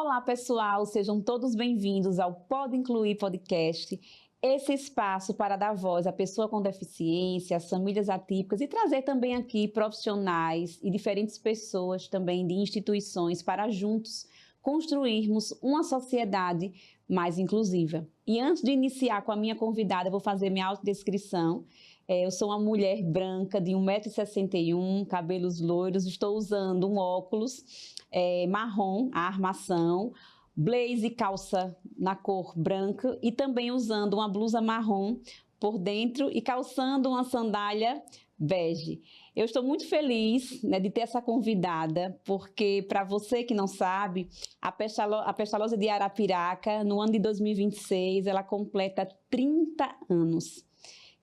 Olá, pessoal, sejam todos bem-vindos ao Pode Incluir Podcast, esse espaço para dar voz à pessoa com deficiência, às famílias atípicas e trazer também aqui profissionais e diferentes pessoas também de instituições para juntos construirmos uma sociedade mais inclusiva. E antes de iniciar com a minha convidada, eu vou fazer minha autodescrição. Eu sou uma mulher branca de 1,61 m, cabelos loiros, estou usando um óculos marrom, a armação, blazer e calça na cor branca e também usando uma blusa marrom por dentro e calçando uma sandália bege. Eu estou muito feliz, né, de ter essa convidada, porque, para você que não sabe, a Pestalozzi de Arapiraca, no ano de 2026, ela completa 30 anos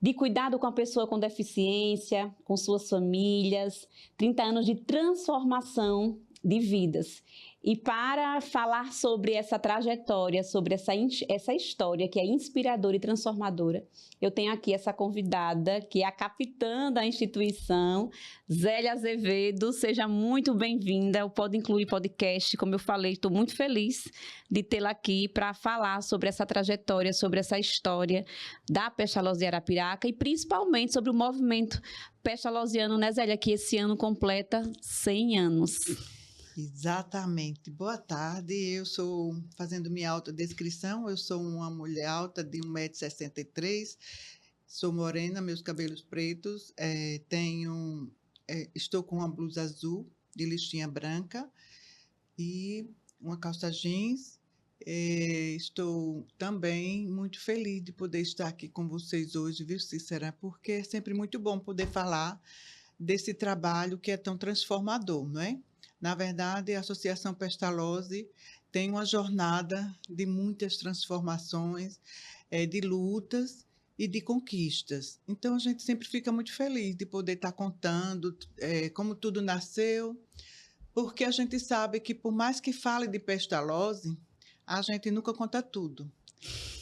de cuidado com a pessoa com deficiência, com suas famílias, 30 anos de transformação de vidas. E para falar sobre essa trajetória, sobre essa história que é inspiradora e transformadora, eu tenho aqui essa convidada, que é a capitã da instituição, Zélia Azevedo. Seja muito bem-vinda ao Pode Incluir Podcast. Como eu falei, estou muito feliz de tê-la aqui para falar sobre essa trajetória, sobre essa história da Pestalozzi de Arapiraca e principalmente sobre o movimento pestalozziano, né, Zélia, que esse ano completa 100 anos. Exatamente. Boa tarde, eu sou, fazendo minha autodescrição, eu sou uma mulher alta de 1,63 m, sou morena, meus cabelos pretos, estou com uma blusa azul de listinha branca e uma calça jeans. Estou também muito feliz de poder estar aqui com vocês hoje, viu, Cícera? Porque é sempre muito bom poder falar desse trabalho que é tão transformador, não é? Na verdade, a Associação Pestalozzi tem uma jornada de muitas transformações, de lutas e de conquistas. Então, a gente sempre fica muito feliz de poder estar contando como tudo nasceu, porque a gente sabe que, por mais que fale de Pestalozzi, a gente nunca conta tudo.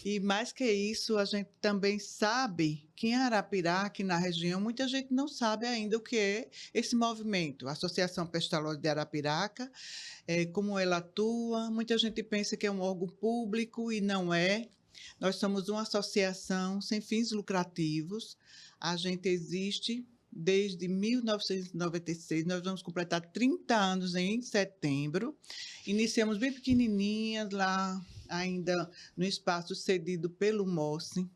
E mais que isso, a gente também sabe que em Arapiraca, na região, muita gente não sabe ainda o que é esse movimento, a Associação Pestalozzi de Arapiraca, como ela atua. Muita gente pensa que é um órgão público e não é. Nós somos uma associação sem fins lucrativos. A gente existe desde 1996, nós vamos completar 30 anos em setembro. Iniciamos bem pequenininhas lá, ainda no espaço cedido pelo MOSSE.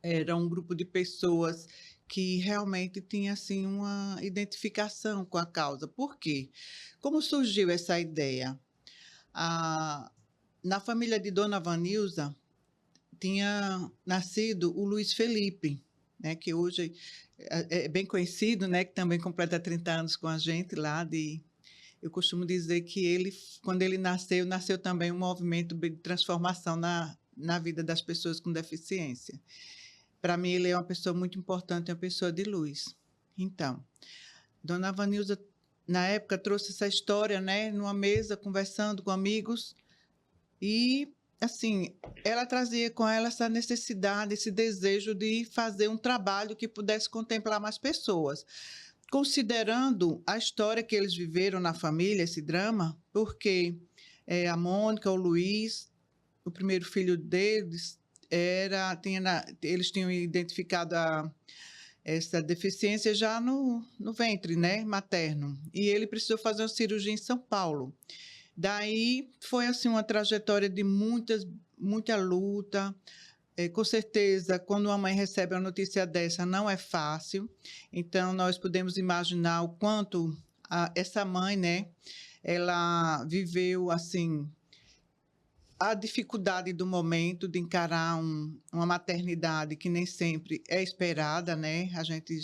Era um grupo de pessoas que realmente tinha assim uma identificação com a causa. Por quê? Como surgiu essa ideia? Na família de Dona Vanilza tinha nascido o Luiz Felipe, né, que hoje é bem conhecido, né, que também completa 30 anos com a gente lá eu costumo dizer que ele, quando ele nasceu também um movimento de transformação na vida das pessoas com deficiência. Para mim, ele é uma pessoa muito importante, uma pessoa de luz. Então, Dona Vanilza, na época, trouxe essa história, né, numa mesa, conversando com amigos, e assim, ela trazia com ela essa necessidade, esse desejo de fazer um trabalho que pudesse contemplar mais pessoas. Considerando a história que eles viveram na família, esse drama, porque a Mônica, o Luiz, o primeiro filho deles, eles tinham identificado essa deficiência já no ventre, né, materno, e ele precisou fazer uma cirurgia em São Paulo. Daí foi assim uma trajetória de muita luta. Com certeza, quando uma mãe recebe uma notícia dessa, não é fácil. Então, nós podemos imaginar o quanto essa mãe, né, ela viveu assim a dificuldade do momento de encarar uma maternidade que nem sempre é esperada, né? A gente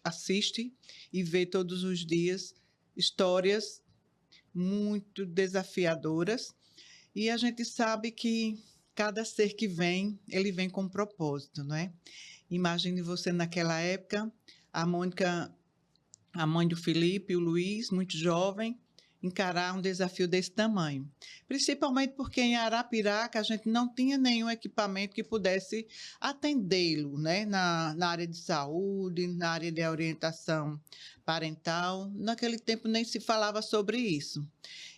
assiste e vê todos os dias histórias muito desafiadoras, e a gente sabe que cada ser que vem, ele vem com um propósito, não é? Imagine você naquela época, a Mônica, a mãe do Felipe, o Luiz, muito jovem, encarar um desafio desse tamanho. Principalmente porque em Arapiraca a gente não tinha nenhum equipamento que pudesse atendê-lo, né? Na área de saúde, na área de orientação parental. Naquele tempo nem se falava sobre isso.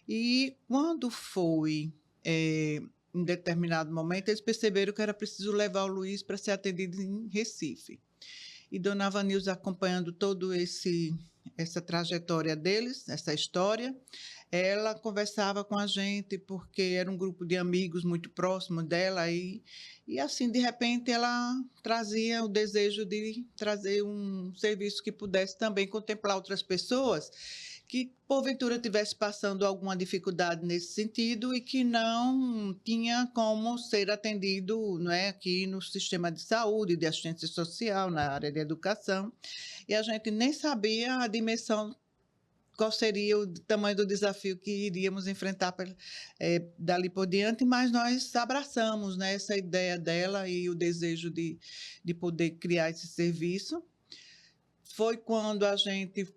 E quando foi em determinado momento, eles perceberam que era preciso levar o Luiz para ser atendido em Recife. E Dona Vanilza, acompanhando todo essa trajetória deles, essa história, ela conversava com a gente porque era um grupo de amigos muito próximo dela e assim, de repente, ela trazia o desejo de trazer um serviço que pudesse também contemplar outras pessoas que, porventura, estivesse passando alguma dificuldade nesse sentido e que não tinha como ser atendido, não é, aqui no sistema de saúde, de assistência social, na área de educação. E a gente nem sabia a dimensão, qual seria o tamanho do desafio que iríamos enfrentar dali por diante, mas nós abraçamos, né, essa ideia dela e o desejo de poder criar esse serviço. Foi quando a gente,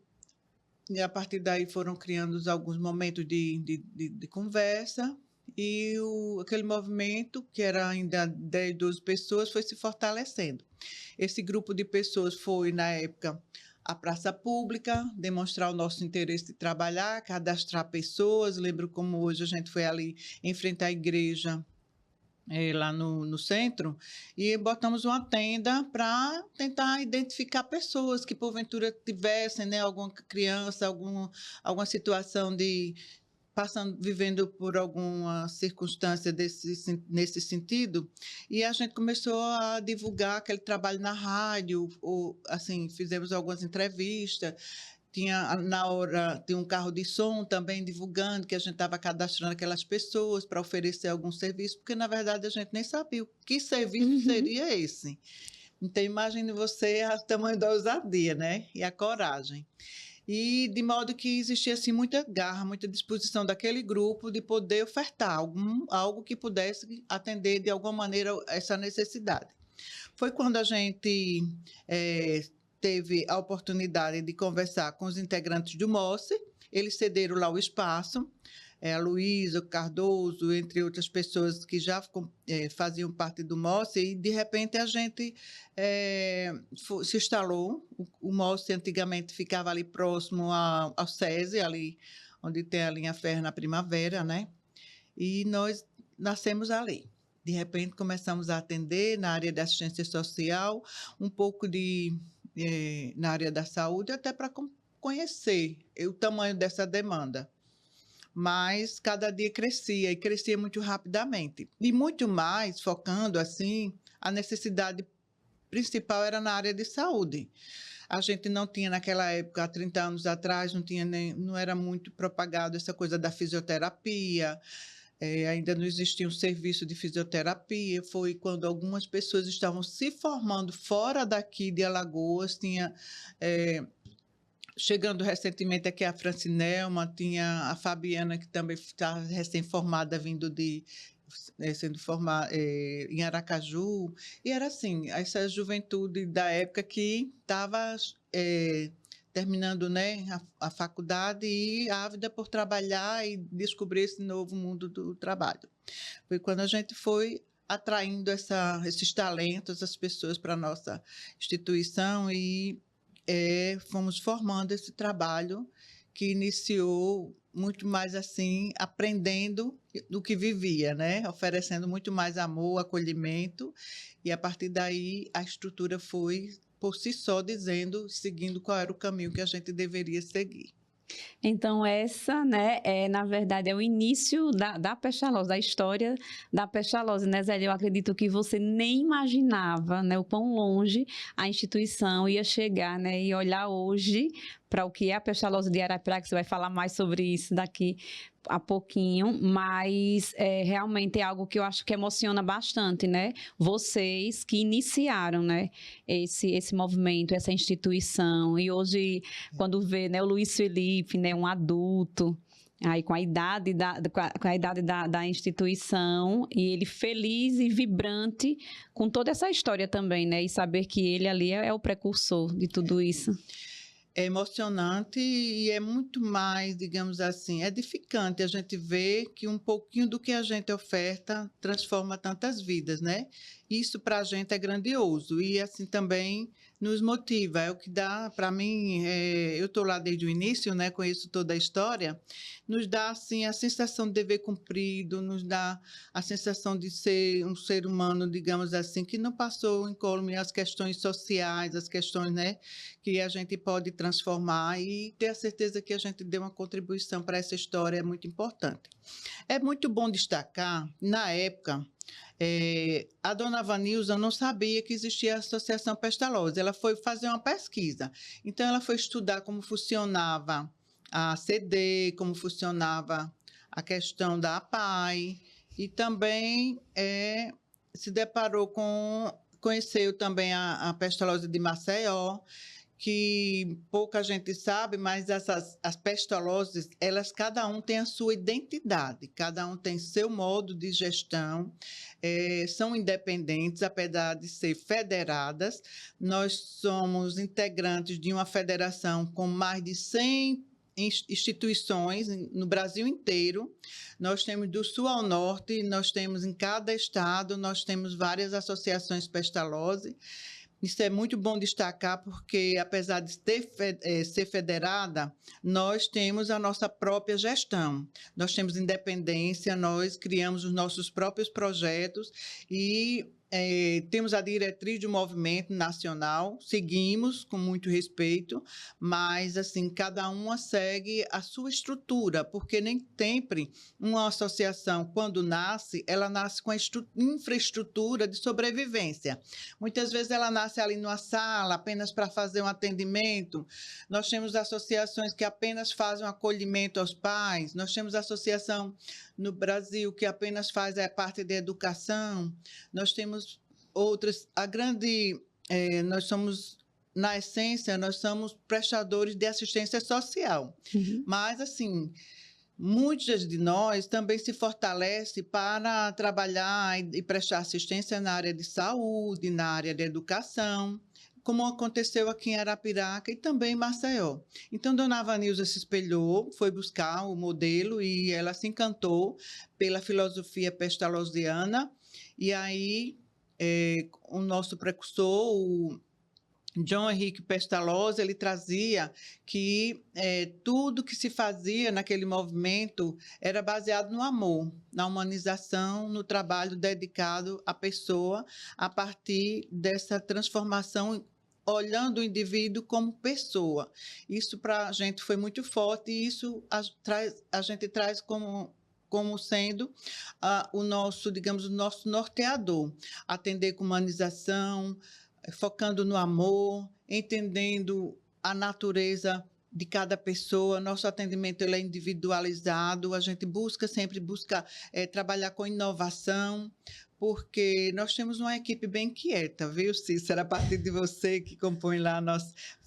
e a partir daí foram criando alguns momentos de conversa, e aquele movimento, que era ainda 10, 12 pessoas, foi se fortalecendo. Esse grupo de pessoas foi, na época, à praça pública, demonstrar o nosso interesse de trabalhar, cadastrar pessoas. Lembro como hoje a gente foi ali enfrentar a igreja, lá no centro, e botamos uma tenda para tentar identificar pessoas que, porventura, tivessem, né, alguma criança, alguma situação vivendo por alguma circunstância nesse sentido, e a gente começou a divulgar aquele trabalho na rádio, assim, fizemos algumas entrevistas. Na hora, tinha um carro de som também divulgando que a gente estava cadastrando aquelas pessoas para oferecer algum serviço, porque, na verdade, a gente nem sabia o que serviço seria esse. Então, imagine você o tamanho da ousadia, né? E a coragem. E de modo que existia assim, muita garra, muita disposição daquele grupo de poder ofertar algo que pudesse atender, de alguma maneira, essa necessidade. Foi quando a gente teve a oportunidade de conversar com os integrantes do MOSSE. Eles cederam lá o espaço, a Luísa, o Cardoso, entre outras pessoas que já faziam parte do MOSSE, e, de repente, a gente se instalou. O MOSSE antigamente ficava ali próximo ao SESI, ali onde tem a linha férrea na Primavera, né? E nós nascemos ali. De repente, começamos a atender na área da assistência social, um pouco na área da saúde, até para conhecer o tamanho dessa demanda. Mas cada dia crescia, e crescia muito rapidamente. E muito mais, focando assim, a necessidade principal era na área de saúde. A gente não tinha, naquela época, há 30 anos atrás, não era muito propagado essa coisa da fisioterapia. Ainda não existia um serviço de fisioterapia. Foi quando algumas pessoas estavam se formando fora daqui de Alagoas. Chegando recentemente aqui a Francinelma, tinha a Fabiana, que também está recém-formada, sendo formada em Aracaju. E era assim, essa juventude da época que estava terminando, né, a faculdade e ávida por trabalhar e descobrir esse novo mundo do trabalho. Foi quando a gente foi atraindo esses talentos, as pessoas para a nossa instituição, e fomos formando esse trabalho que iniciou muito mais assim, aprendendo do que vivia, né? Oferecendo muito mais amor, acolhimento, e a partir daí a estrutura foi por si só seguindo qual era o caminho que a gente deveria seguir. Então, essa, né, na verdade, é o início da Pestalozzi, da história da Pestalozzi, né, Zélia? Eu acredito que você nem imaginava, né, o quão longe a instituição ia chegar, né, e olhar hoje para o que é a Pestalozzi de Arapiraca. Você vai falar mais sobre isso daqui a pouquinho, mas realmente é algo que eu acho que emociona bastante, né? Vocês que iniciaram, né, esse movimento, essa instituição, e hoje, quando vê, né, o Luiz Felipe, né, um adulto, aí com a idade da instituição, e ele feliz e vibrante com toda essa história também, né? E saber que ele ali é o precursor de tudo isso. É emocionante e é muito mais, digamos assim, edificante a gente ver que um pouquinho do que a gente oferta transforma tantas vidas, né? Isso para a gente é grandioso e assim também nos motiva. É o que dá para mim. Eu estou lá desde o início, né? Conheço toda a história. Nos dá assim a sensação de dever cumprido, nos dá a sensação de ser um ser humano, digamos assim, que não passou incólume as questões sociais, as questões, né? Que a gente pode transformar e ter a certeza que a gente deu uma contribuição para essa história é muito importante. É muito bom destacar, na época, a dona Vanilza não sabia que existia a Associação Pestalozzi, ela foi fazer uma pesquisa. Então, ela foi estudar como funcionava a CD, como funcionava a questão da APAE, e também se deparou conheceu também a Pestalozzi de Maceió, que pouca gente sabe, mas as pestalozes, elas cada um tem a sua identidade, cada um tem seu modo de gestão, são independentes, apesar de ser federadas. Nós somos integrantes de uma federação com mais de 100 instituições no Brasil inteiro. Nós temos do sul ao norte, nós temos em cada estado, nós temos várias associações pestalozzi. Isso é muito bom destacar, porque, apesar de ser federada, nós temos a nossa própria gestão, nós temos independência, nós criamos os nossos próprios projetos e temos a diretriz do movimento nacional, seguimos com muito respeito, mas, assim, cada uma segue a sua estrutura, porque nem sempre uma associação, quando nasce, ela nasce com a infraestrutura de sobrevivência. Muitas vezes ela nasce ali numa sala, apenas para fazer um atendimento. Nós temos associações que apenas fazem um acolhimento aos pais. Nós temos associação no Brasil que apenas faz a parte de educação. Nós temos outras. Nós somos, na essência, nós somos prestadores de assistência social. Uhum. Mas, assim, muitas de nós também se fortalecem para trabalhar e prestar assistência na área de saúde, na área de educação, como aconteceu aqui em Arapiraca e também em Maceió. Então, dona Vanilza se espelhou, foi buscar o modelo e ela se encantou pela filosofia pestalozziana. E aí, o nosso precursor, o John Henrique Pestalozzi, ele trazia que tudo que se fazia naquele movimento era baseado no amor, na humanização, no trabalho dedicado à pessoa, a partir dessa transformação, olhando o indivíduo como pessoa. Isso para a gente foi muito forte e isso a gente traz como sendo o nosso, digamos, o nosso norteador, atender com humanização, focando no amor, entendendo a natureza de cada pessoa. Nosso atendimento ele é individualizado, a gente sempre busca trabalhar com inovação, porque nós temos uma equipe bem quieta, viu, Cícera? A partir de você que compõe lá,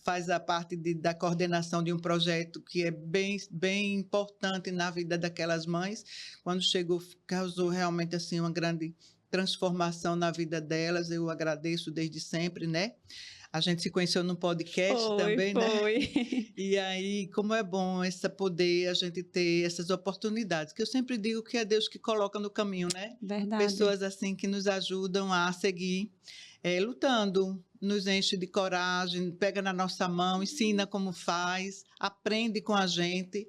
faz a parte da coordenação de um projeto que é bem importante na vida daquelas mães. Quando chegou, causou realmente assim uma grande transformação na vida delas. Eu agradeço desde sempre, né? A gente se conheceu no podcast também, né? Foi. E aí, como é bom a gente ter essas oportunidades, que eu sempre digo que é Deus que coloca no caminho, né? Verdade. Pessoas assim que nos ajudam a seguir lutando, nos enche de coragem, pega na nossa mão, ensina como faz, aprende com a gente,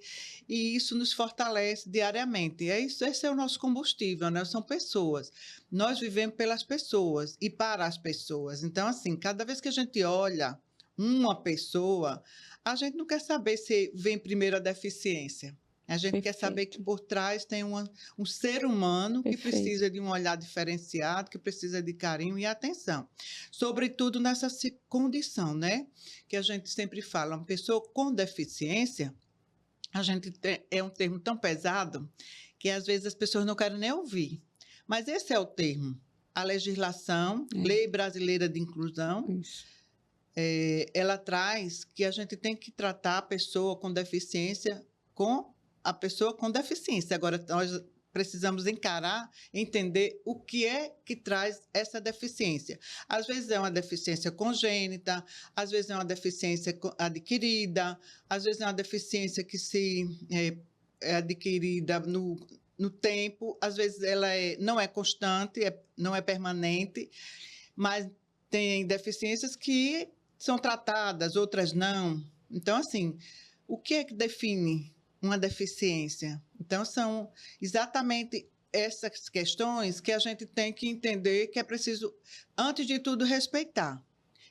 e isso nos fortalece diariamente. Esse é o nosso combustível, né? São pessoas. Nós vivemos pelas pessoas e para as pessoas. Então, assim, cada vez que a gente olha uma pessoa, a gente não quer saber se vem primeiro a deficiência. A gente quer saber que por trás tem um ser humano que precisa de um olhar diferenciado, que precisa de carinho e atenção. Sobretudo nessa condição, né? Que a gente sempre fala, uma pessoa com deficiência, é um termo tão pesado que às vezes as pessoas não querem nem ouvir. Mas esse é o termo. A legislação, Lei Brasileira de Inclusão, ela traz que a gente tem que tratar a pessoa com deficiência com a pessoa com deficiência. Agora, nós precisamos encarar, entender o que é que traz essa deficiência. Às vezes é uma deficiência congênita, às vezes é uma deficiência adquirida, às vezes é uma deficiência que é adquirida no tempo, às vezes ela não é constante, não é permanente, mas tem deficiências que são tratadas, outras não. Então, assim, o que é que define uma deficiência? Então, são exatamente essas questões que a gente tem que entender que é preciso, antes de tudo, respeitar.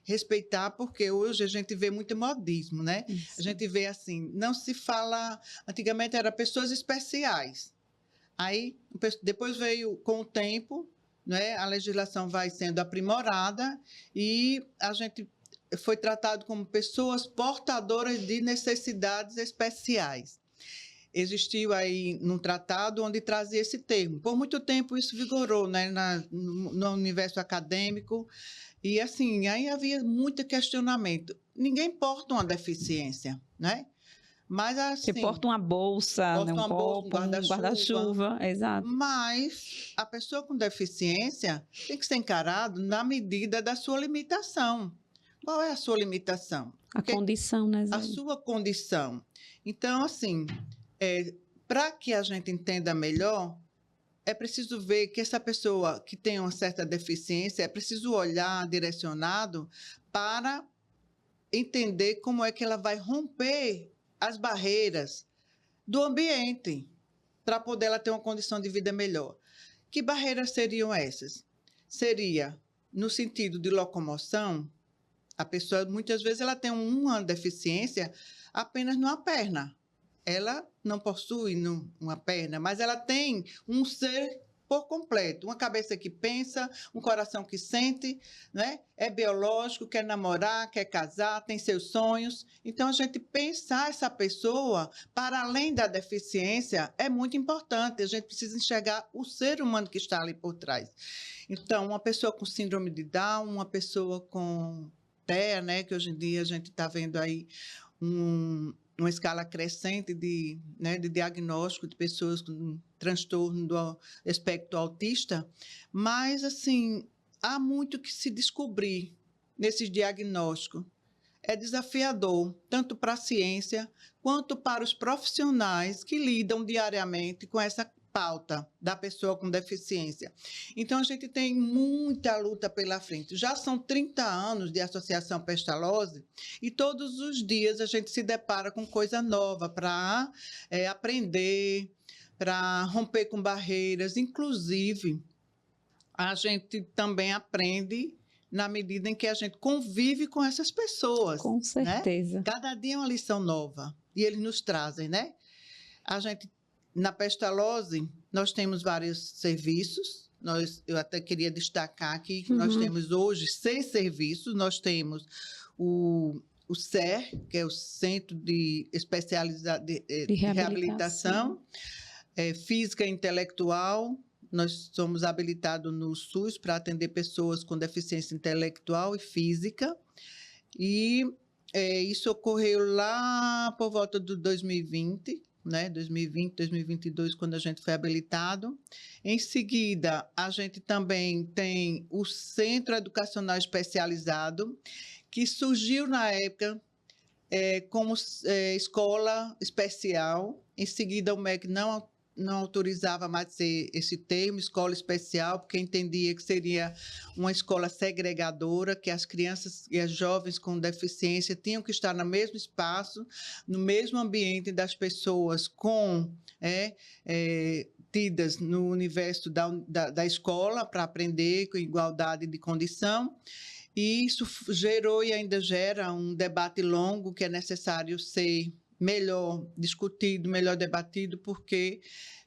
Respeitar, porque hoje a gente vê muito modismo, né? Isso. A gente vê assim, não se fala... Antigamente era pessoas especiais. Aí, depois veio, com o tempo, né, a legislação vai sendo aprimorada e a gente foi tratado como pessoas portadoras de necessidades especiais. Existiu aí num tratado onde trazia esse termo. Por muito tempo isso vigorou, né, no universo acadêmico, e assim, aí havia muito questionamento. Ninguém porta uma deficiência, né? Mas Você assim, porta uma bolsa, né, porta um uma bolsa, um copo, um guarda-chuva, exato. mas a pessoa com deficiência tem que ser encarado na medida da sua limitação. Qual é a sua limitação? A condição, né, Zé? A sua condição. Então, assim, para que a gente entenda melhor, é preciso ver que essa pessoa que tem uma certa deficiência, é preciso olhar direcionado para entender como é que ela vai romper as barreiras do ambiente para poder ela ter uma condição de vida melhor. Que barreiras seriam essas? Seria no sentido de locomoção. A pessoa, muitas vezes, ela tem uma deficiência apenas numa perna. Ela não possui uma perna, mas ela tem um ser por completo. Uma cabeça que pensa, um coração que sente, né? É biológico, quer namorar, quer casar, tem seus sonhos. Então, a gente pensar essa pessoa, para além da deficiência, é muito importante. A gente precisa enxergar o ser humano que está ali por trás. Então, uma pessoa com síndrome de Down, uma pessoa com TEA, né? Que hoje em dia a gente está vendo aí uma escala crescente de diagnóstico de pessoas com transtorno do espectro autista, mas, assim, há muito que se descobrir nesses diagnósticos. É desafiador, tanto para a ciência quanto para os profissionais que lidam diariamente com essa pauta da pessoa com deficiência. Então, a gente tem muita luta pela frente. Já são 30 anos de Associação Pestalozzi e todos os dias a gente se depara com coisa nova para aprender, para romper com barreiras. Inclusive, a gente também aprende na medida em que a gente convive com essas pessoas. Com certeza. Né? Cada dia é uma lição nova e eles nos trazem, né? A gente, na Pestalozzi, nós temos vários serviços. Eu até queria destacar aqui que nós temos hoje 6 serviços. Nós temos o CER, que é o Centro de Reabilitação Física e Intelectual. Nós somos habilitados no SUS para atender pessoas com deficiência intelectual e física. E isso ocorreu lá por volta de 2020, né? 2020, 2022, quando a gente foi habilitado. Em seguida, a gente também tem o Centro Educacional Especializado, que surgiu na época como escola especial. Em seguida, o MEC não autorizava mais esse termo, escola especial, porque entendia que seria uma escola segregadora, que as crianças e as jovens com deficiência tinham que estar no mesmo espaço, no mesmo ambiente das pessoas tidas no universo da escola para aprender com igualdade de condição. E isso gerou e ainda gera um debate longo que é necessário ser melhor discutido, melhor debatido, porque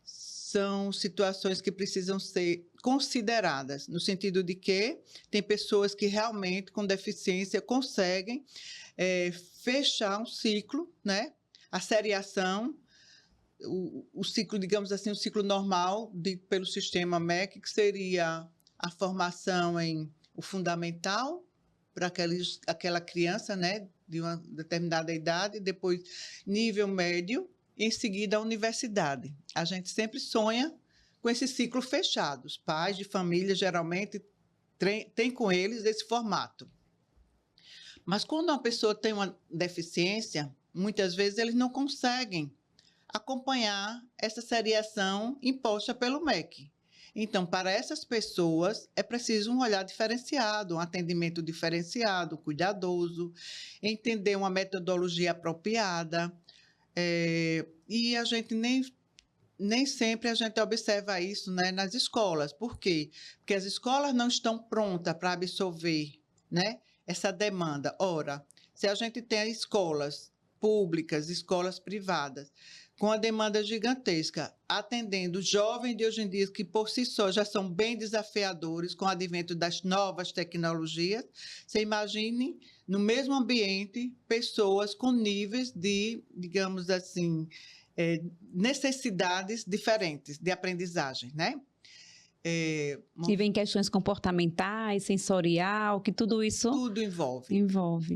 são situações que precisam ser consideradas, no sentido de que tem pessoas que realmente, com deficiência, conseguem fechar um ciclo, né? A seriação, o ciclo, digamos assim, o ciclo normal pelo sistema MEC, que seria a formação em o fundamental para aquela criança, né, de uma determinada idade, depois nível médio, em seguida a universidade. A gente sempre sonha com esse ciclo fechado. Os pais de família, geralmente, têm com eles esse formato. Mas quando uma pessoa tem uma deficiência, muitas vezes eles não conseguem acompanhar essa seriação imposta pelo MEC. Então, para essas pessoas, é preciso um olhar diferenciado, um atendimento diferenciado, cuidadoso, entender uma metodologia apropriada. E a gente nem sempre a gente observa isso, né, nas escolas. Por quê? Porque as escolas não estão prontas para absorver, né, essa demanda. Ora, se a gente tem escolas públicas, escolas privadas, com a demanda gigantesca, atendendo jovens de hoje em dia que por si só já são bem desafiadores com o advento das novas tecnologias, você imagine no mesmo ambiente pessoas com níveis de, digamos assim, necessidades diferentes de aprendizagem, né? Que vem questões comportamentais, sensorial, que tudo isso tudo envolve.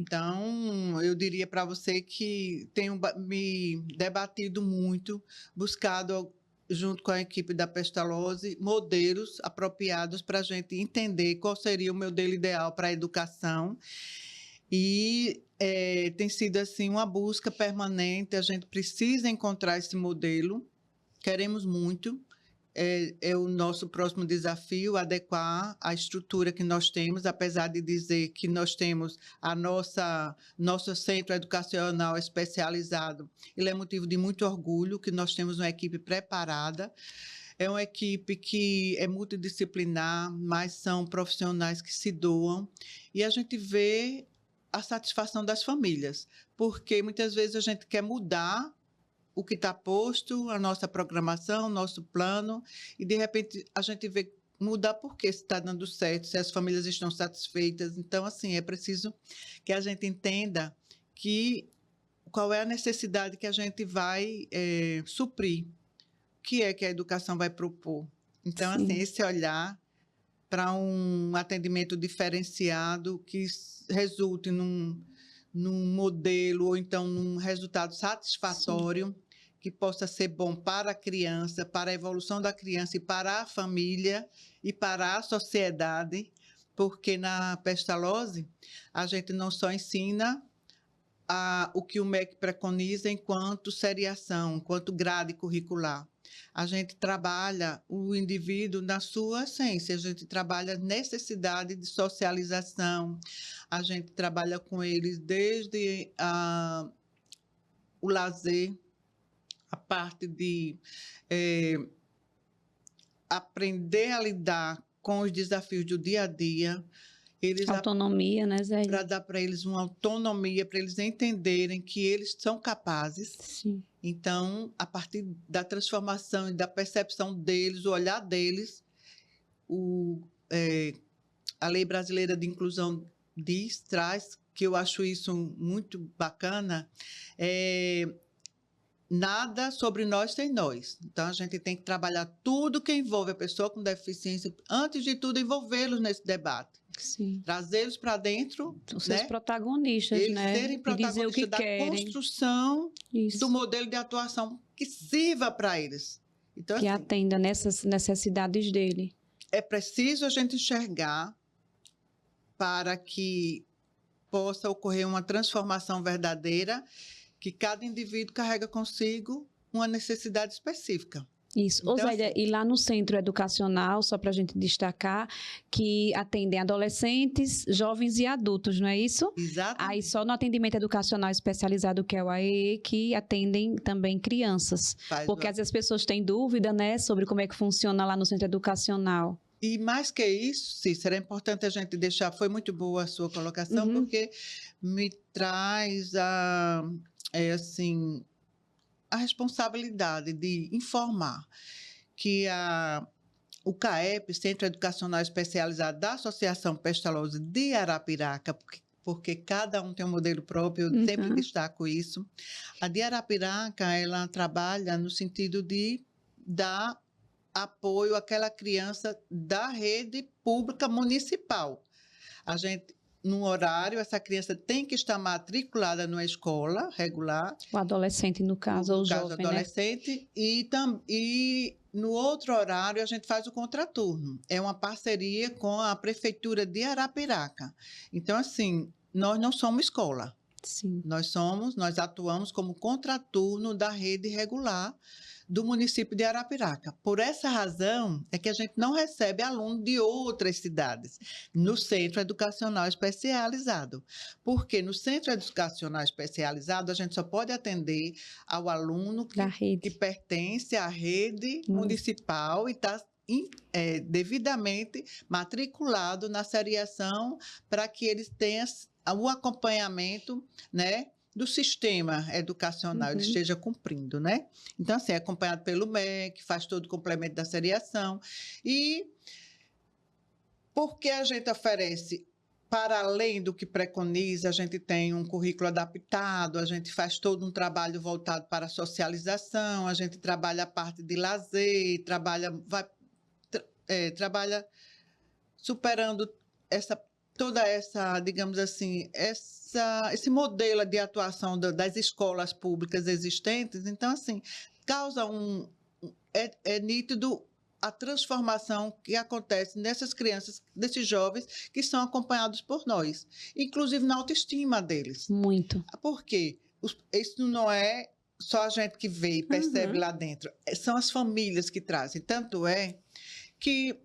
Então, eu diria para você que tenho me debatido muito, buscado, junto com a equipe da Pestalozzi, modelos apropriados para a gente entender qual seria o modelo ideal para a educação. E tem sido assim uma busca permanente, a gente precisa encontrar esse modelo, queremos muito. É o nosso próximo desafio, adequar a estrutura que nós temos, apesar de dizer que nós temos nosso centro educacional especializado. Ele é motivo de muito orgulho que nós temos uma equipe preparada. É uma equipe que é multidisciplinar, mas são profissionais que se doam. E a gente vê a satisfação das famílias, porque muitas vezes a gente quer mudar o que está posto, a nossa programação, o nosso plano, e de repente a gente vê mudar porque se está dando certo, se as famílias estão satisfeitas. Então, assim, é preciso que a gente entenda qual é a necessidade que a gente vai suprir, o que é que a educação vai propor. Então, Sim. assim, esse olhar para um atendimento diferenciado que resulte num modelo ou então num resultado satisfatório. Sim. Que possa ser bom para a criança, para a evolução da criança e para a família e para a sociedade, porque na Pestalozzi a gente não só ensina o que o MEC preconiza enquanto seriação, enquanto grade curricular. A gente trabalha o indivíduo na sua essência, a gente trabalha a necessidade de socialização, a gente trabalha com eles desde o lazer, a parte de aprender a lidar com os desafios do dia a dia. Autonomia, né, Zé? Para dar para eles uma autonomia, para eles entenderem que eles são capazes. Sim. Então, a partir da transformação e da percepção deles, o olhar deles, a Lei Brasileira de Inclusão traz, que eu acho isso muito bacana, nada sobre nós sem nós. Então, a gente tem que trabalhar tudo que envolve a pessoa com deficiência, antes de tudo, envolvê-los nesse debate. Sim. Trazê-los para dentro. Os seus protagonistas, eles né? serem protagonistas da construção do modelo de atuação que sirva para eles. Então, que atenda nessas necessidades dele. É preciso a gente enxergar para que possa ocorrer uma transformação verdadeira, que cada indivíduo carrega consigo uma necessidade específica. Isso. Então, Zélia, e lá no centro educacional, só para a gente destacar, que atendem adolescentes, jovens e adultos, não é isso? Exatamente. Aí só no atendimento educacional especializado, que é o AE, que atendem também crianças. Porque às vezes as pessoas têm dúvida, né, sobre como é que funciona lá no centro educacional. E mais que isso, Cícera, é importante a gente deixar, foi muito boa a sua colocação, porque me traz a responsabilidade de informar que o CAEP, Centro Educacional Especializado da Associação Pestalozzi de Arapiraca, porque cada um tem um modelo próprio, eu sempre destaco isso. A de Arapiraca, ela trabalha no sentido de dar apoio àquela criança da rede pública municipal. num horário, essa criança tem que estar matriculada numa escola regular. O adolescente, no caso, ou o caso, jovem, adolescente, né? E no outro horário a gente faz o contraturno. É uma parceria com a Prefeitura de Arapiraca. Então, assim, nós não somos escola. Sim. Nós atuamos como contraturno da rede regular do município de Arapiraca. Por essa razão é que a gente não recebe aluno de outras cidades no Centro Educacional Especializado. Porque no Centro Educacional Especializado a gente só pode atender ao aluno que pertence à rede municipal e está devidamente matriculado na seriação para que eles tenham o acompanhamento, né, do sistema educacional, ele esteja cumprindo, né? Então, assim, é acompanhado pelo MEC, faz todo o complemento da seriação. E porque a gente oferece, para além do que preconiza, a gente tem um currículo adaptado, a gente faz todo um trabalho voltado para a socialização, a gente trabalha a parte de lazer, trabalha superando toda essa, digamos assim, esse modelo de atuação das escolas públicas existentes. Então, assim, causa é nítido a transformação que acontece nessas crianças, desses jovens que são acompanhados por nós, inclusive na autoestima deles. Muito. Por quê? Isso não é só a gente que vê e percebe lá dentro, são as famílias que trazem. Tanto é que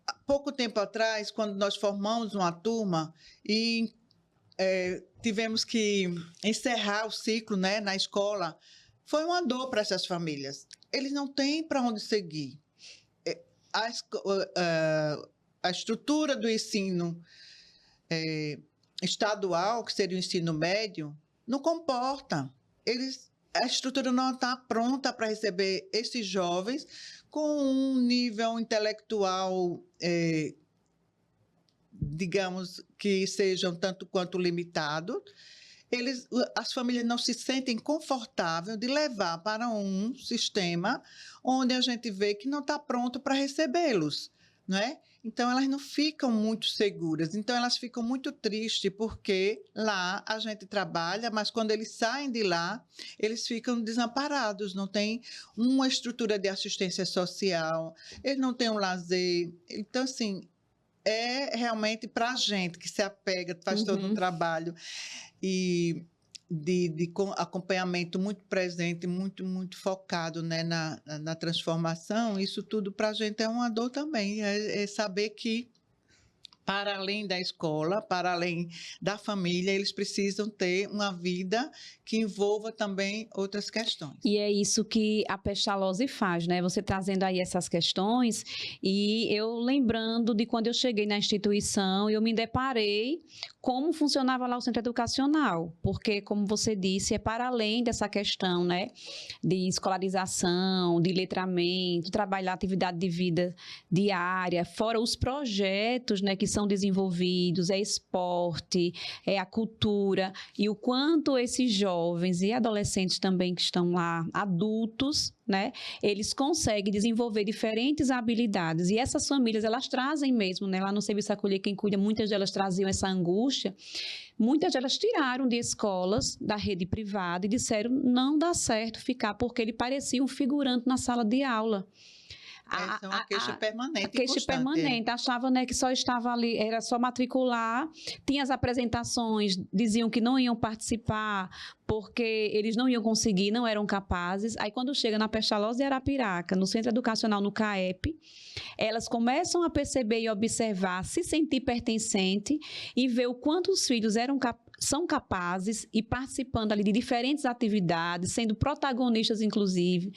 há pouco tempo atrás, quando nós formamos uma turma e tivemos que encerrar o ciclo, né, na escola, foi uma dor para essas famílias. Eles não têm para onde seguir. A estrutura do ensino estadual, que seria o ensino médio, não comporta. A estrutura não está pronta para receber esses jovens com um nível intelectual, digamos, que sejam tanto quanto limitado. As famílias não se sentem confortáveis de levar para um sistema onde a gente vê que não está pronto para recebê-los, não é? Então, elas não ficam muito seguras. Então, elas ficam muito tristes, porque lá a gente trabalha, mas quando eles saem de lá, eles ficam desamparados, não tem uma estrutura de assistência social, eles não têm um lazer. Então, assim, é realmente para a gente que se apega, faz todo um trabalho e de acompanhamento muito presente, muito focado, né, na transformação. Isso tudo para a gente é uma dor também, é saber que, para além da escola, para além da família, eles precisam ter uma vida que envolva também outras questões. E é isso que a Pestalozzi faz, né? Você trazendo aí essas questões, e eu lembrando de quando eu cheguei na instituição, eu me deparei como funcionava lá o centro educacional, porque, como você disse, é para além dessa questão, né, de escolarização, de letramento, trabalhar atividade de vida diária, fora os projetos, né, que são desenvolvidos, é esporte, é a cultura, e o quanto esses jovens e adolescentes também que estão lá, adultos, né, eles conseguem desenvolver diferentes habilidades, e essas famílias, elas trazem mesmo, né, lá no Serviço Acolher Quem Cuida, muitas delas traziam essa angústia, muitas delas tiraram de escolas da rede privada e disseram, não dá certo ficar, porque ele parecia um figurante na sala de aula. Essa é uma queixa permanente. A queixa permanente. Achava, né, que só estava ali, era só matricular, tinha as apresentações, diziam que não iam participar, porque eles não iam conseguir, não eram capazes. Aí, quando chega na Pestalozzi de Arapiraca, no Centro Educacional, no CAEP, elas começam a perceber e observar, se sentir pertencente e ver o quanto os filhos são capazes e participando ali de diferentes atividades, sendo protagonistas, inclusive,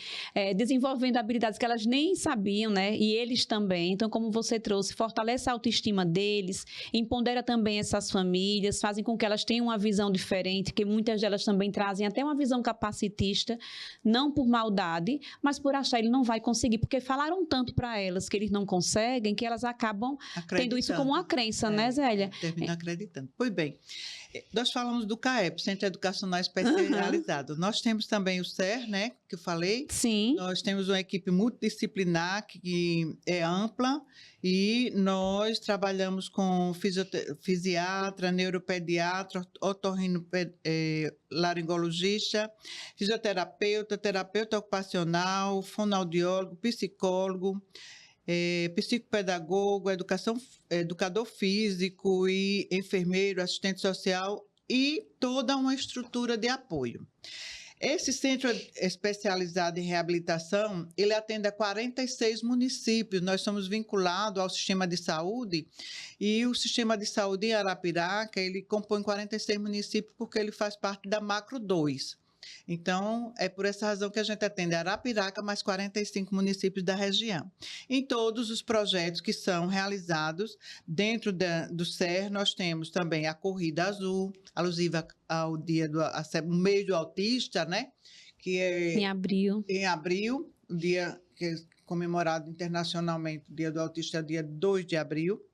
desenvolvendo habilidades que elas nem sabiam, né? E eles também. Então, como você trouxe, fortalece a autoestima deles, empodera também essas famílias, fazem com que elas tenham uma visão diferente, que muitas delas também trazem até uma visão capacitista, não por maldade, mas por achar que ele não vai conseguir, porque falaram tanto para elas que eles não conseguem, que elas acabam tendo isso como uma crença, né, Zélia? Terminam acreditando. Pois bem, Nós falamos do CAEP, Centro Educacional Especializado. Nós temos também o CER, né, que eu falei. Sim. Nós temos uma equipe multidisciplinar que é ampla e nós trabalhamos com fisiatra, neuropediatra, laringologista, fisioterapeuta, terapeuta ocupacional, fonoaudiólogo, psicólogo, psicopedagogo, educador físico e enfermeiro, assistente social e toda uma estrutura de apoio. Esse centro especializado em reabilitação, ele atende a 46 municípios. Nós somos vinculados ao sistema de saúde e o sistema de saúde em Arapiraca, ele compõe 46 municípios porque ele faz parte da Macro 2. Então, é por essa razão que a gente atende Arapiraca, mais 45 municípios da região. Em todos os projetos que são realizados dentro do SER, nós temos também a Corrida Azul, alusiva ao dia o mês do autista, né? Que é em abril. Em abril, o dia que é comemorado internacionalmente, o dia do autista é dia 2 de abril.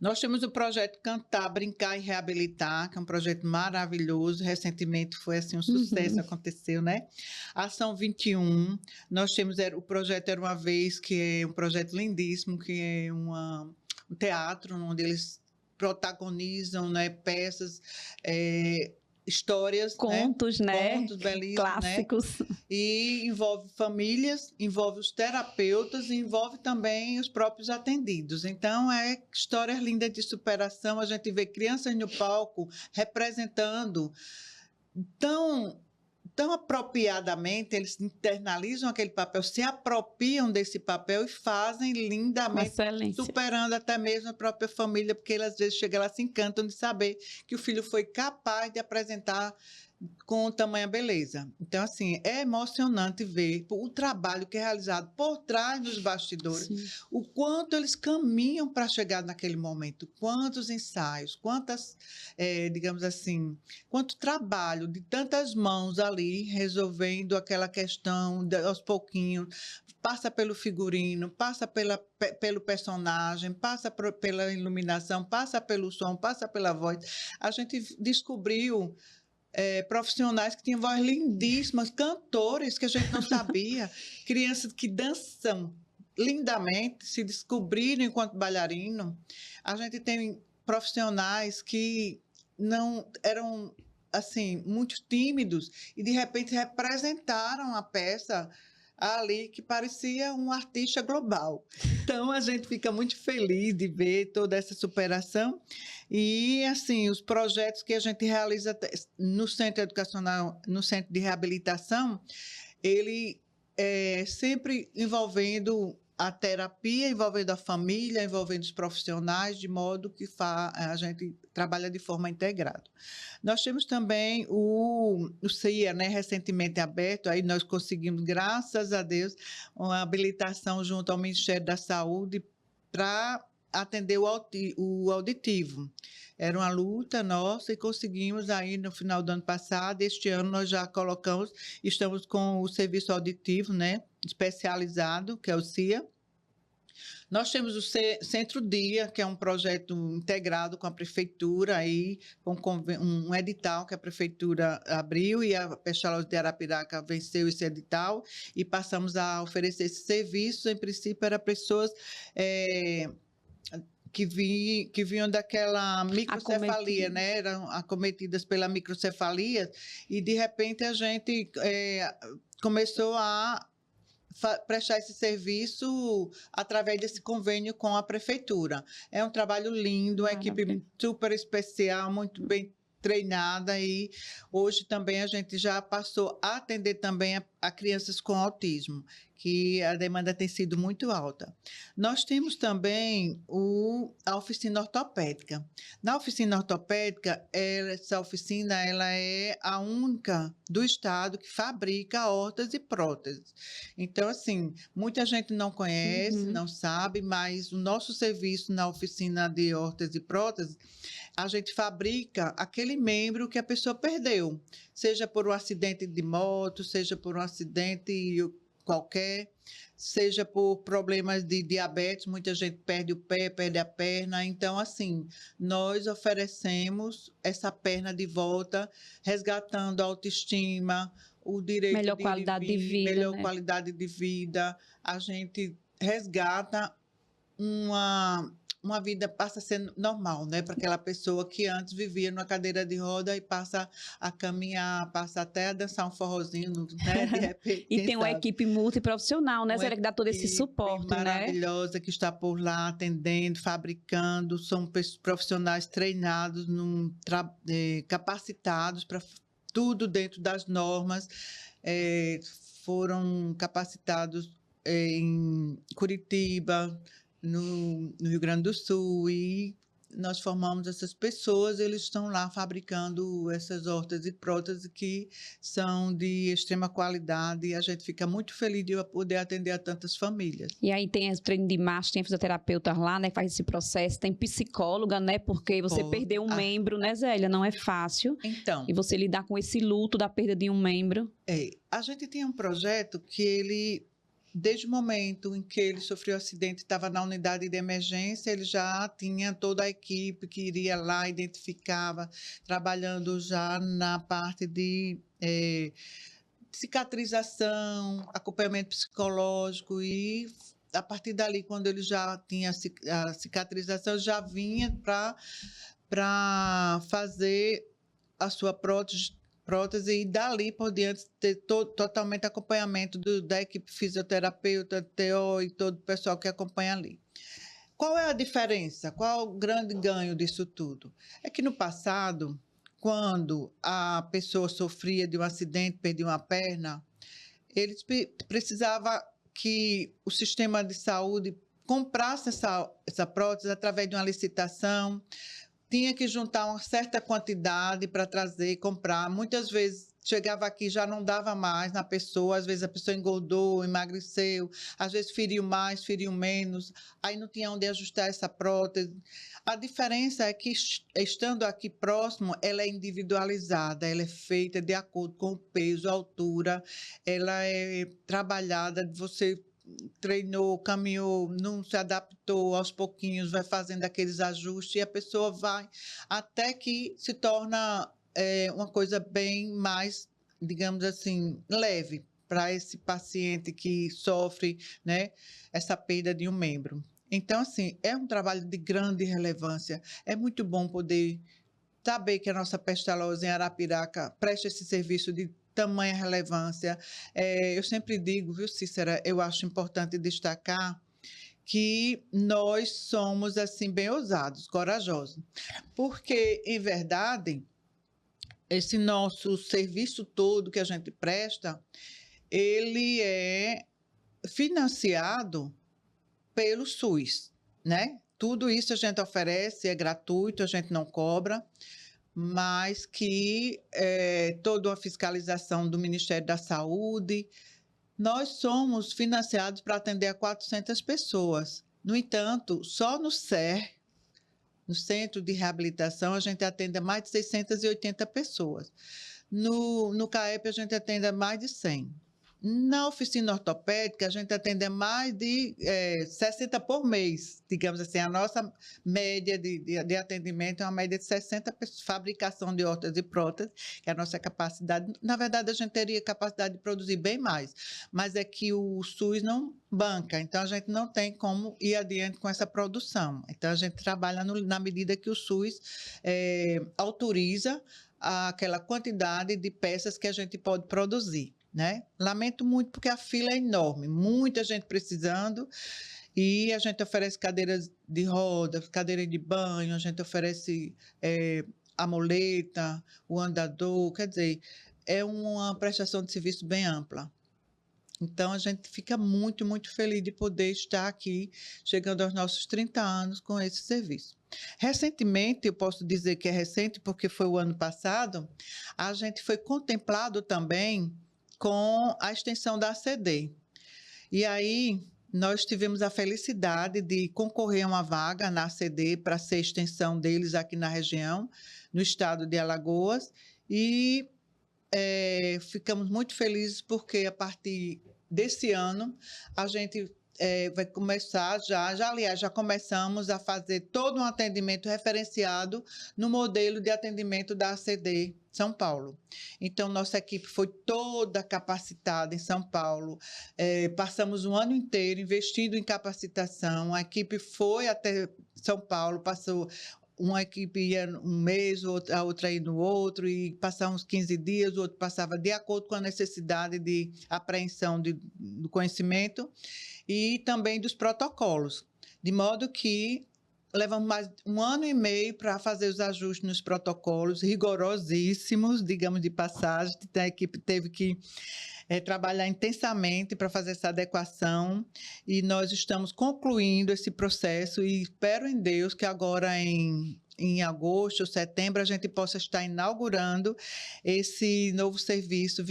Nós temos o projeto Cantar, Brincar e Reabilitar, que é um projeto maravilhoso. Recentemente foi assim um sucesso, aconteceu, né? Ação 21. Nós temos o projeto Era Uma Vez, que é um projeto lindíssimo, que é um teatro onde eles protagonizam, né, peças, histórias, contos, né? Contos belíssimos, clássicos. Né? E envolve famílias, envolve os terapeutas e envolve também os próprios atendidos. Então, é histórias lindas de superação. A gente vê crianças no palco representando tão apropriadamente, eles internalizam aquele papel, se apropriam desse papel e fazem lindamente, superando até mesmo a própria família, porque elas, às vezes, chegam lá, se encantam de saber que o filho foi capaz de apresentar com tamanha beleza. Então, assim, é emocionante ver o trabalho que é realizado por trás dos bastidores, Sim. o quanto eles caminham para chegar naquele momento, quantos ensaios, digamos assim, quanto trabalho de tantas mãos ali resolvendo aquela questão aos pouquinhos, passa pelo figurino, passa pelo personagem, passa pela iluminação, passa pelo som, passa pela voz. A gente descobriu profissionais que tinham voz lindíssimas, cantores que a gente não sabia, crianças que dançam lindamente, se descobriram enquanto bailarino. A gente tem profissionais que não eram assim muito tímidos e de repente representaram a peça ali que parecia um artista global. Então, a gente fica muito feliz de ver toda essa superação e, assim, os projetos que a gente realiza no centro educacional, no centro de reabilitação, ele é sempre envolvendo a terapia, envolvendo a família, envolvendo os profissionais, de modo que a gente trabalha de forma integrada. Nós temos também o CIA, né, recentemente aberto, aí nós conseguimos, graças a Deus, uma habilitação junto ao Ministério da Saúde para atender o auditivo. Era uma luta nossa e conseguimos aí no final do ano passado. Este ano nós já estamos com o serviço auditivo, né, especializado, que é o CIA. Nós temos o Centro Dia, que é um projeto integrado com a prefeitura, aí, com um edital que a prefeitura abriu e a Pestalozzi de Arapiraca venceu esse edital e passamos a oferecer esse serviço. Em princípio, para pessoas que vinham daquela microcefalia, né? Eram acometidas pela microcefalia e, de repente, a gente começou a prestar esse serviço através desse convênio com a prefeitura. É um trabalho lindo, uma equipe super especial, muito bem treinada e hoje também a gente já passou a atender também a crianças com autismo, que a demanda tem sido muito alta. Nós temos também a oficina ortopédica. Na oficina ortopédica, essa oficina ela é a única do estado que fabrica órteses e próteses. Então, assim, muita gente não conhece, não sabe, mas o nosso serviço na oficina de órteses e próteses, a gente fabrica aquele membro que a pessoa perdeu, seja por um acidente de moto, seja por um acidente qualquer, seja por problemas de diabetes, muita gente perde o pé, perde a perna. Então, assim, nós oferecemos essa perna de volta, resgatando a autoestima, o direito Melhor de ir e qualidade de vir, vida, melhor né? qualidade de vida. A gente resgata uma vida, passa a ser normal, né? Para aquela pessoa que antes vivia numa cadeira de roda e passa a caminhar, passa até a dançar um forrozinho, né? De repente, E quem tem uma sabe? equipe multiprofissional, né, Uma Zélia, que dá todo esse equipe suporte, né? maravilhosa que está por lá atendendo, fabricando, são profissionais treinados, capacitados para tudo dentro das normas, eh, foram capacitados em Curitiba, no Rio Grande do Sul, e nós formamos essas pessoas, eles estão lá fabricando essas hortas e próteses que são de extrema qualidade, e a gente fica muito feliz de poder atender a tantas famílias. E aí tem esse treino de marcha, tem fisioterapeutas lá, né, que faz esse processo, tem psicóloga, né, porque você perdeu um membro, né, Zélia, não é fácil. Então, E você lidar com esse luto da perda de um membro. a gente tem um projeto que ele, desde o momento em que ele sofreu o acidente, estava na unidade de emergência, ele já tinha toda a equipe que iria lá, identificava, trabalhando já na parte de cicatrização, acompanhamento psicológico, e a partir dali, quando ele já tinha a cicatrização, já vinha para fazer a sua prótese, e dali por diante ter totalmente acompanhamento da equipe fisioterapeuta, TO e todo o pessoal que acompanha ali. Qual é a diferença? Qual é o grande ganho disso tudo? É que no passado, quando a pessoa sofria de um acidente, perdia uma perna, eles precisava que o sistema de saúde comprasse essa prótese através de uma licitação, tinha que juntar uma certa quantidade para trazer, comprar. Muitas vezes chegava aqui, já não dava mais na pessoa, às vezes a pessoa engordou, emagreceu, às vezes feriu mais, feriu menos, aí não tinha onde ajustar essa prótese. A diferença é que, estando aqui próximo, ela é individualizada, ela é feita de acordo com o peso, a altura, ela é trabalhada, você treinou, caminhou, não se adaptou, aos pouquinhos vai fazendo aqueles ajustes e a pessoa vai até que se torna uma coisa bem mais, digamos assim, leve para esse paciente que sofre, né, essa perda de um membro. Então, assim, é um trabalho de grande relevância. É muito bom poder saber que a nossa Pestalozzi em Arapiraca presta esse serviço de tamanha relevância. Eu sempre digo, viu, Cícera, eu acho importante destacar que nós somos, assim, bem ousados, corajosos, porque, em verdade, esse nosso serviço todo que a gente presta, ele é financiado pelo SUS, né? Tudo isso a gente oferece, é gratuito, a gente não cobra, mas que toda a fiscalização do Ministério da Saúde, nós somos financiados para atender a 400 pessoas. No entanto, só no CER, no Centro de Reabilitação, a gente atende a mais de 680 pessoas. No CAEP, a gente atende a mais de 100. Na oficina ortopédica, a gente atende mais de 60 por mês, digamos assim. A nossa média de atendimento é uma média de 60 fabricação de hortas e próteses, que é a nossa capacidade. Na verdade, a gente teria capacidade de produzir bem mais, mas é que o SUS não banca, então a gente não tem como ir adiante com essa produção. Então, a gente trabalha na medida que o SUS autoriza aquela quantidade de peças que a gente pode produzir, né? Lamento muito porque a fila é enorme, muita gente precisando, e a gente oferece cadeiras de roda, cadeira de banho, a gente oferece a moleta, o andador, quer dizer, é uma prestação de serviço bem ampla. Então, a gente fica muito, muito feliz de poder estar aqui, chegando aos nossos 30 anos com esse serviço. Recentemente, eu posso dizer que é recente, porque foi o ano passado, a gente foi contemplado também com a extensão da ACD. E aí, nós tivemos a felicidade de concorrer a uma vaga na ACD para ser extensão deles aqui na região, no estado de Alagoas, e ficamos muito felizes porque, a partir desse ano, a gente vai começar aliás, já começamos a fazer todo um atendimento referenciado no modelo de atendimento da ACD São Paulo. Então, nossa equipe foi toda capacitada em São Paulo, passamos um ano inteiro investindo em capacitação, a equipe foi até São Paulo, passou... Uma equipe ia um mês, a outra ia no outro, e passava uns 15 dias, o outro passava de acordo com a necessidade de apreensão do conhecimento e também dos protocolos. De modo que levamos mais 1 ano e meio para fazer os ajustes nos protocolos, rigorosíssimos, digamos de passagem. A equipe teve que trabalhar intensamente para fazer essa adequação, e nós estamos concluindo esse processo e espero em Deus que agora em agosto, setembro, a gente possa estar inaugurando esse novo serviço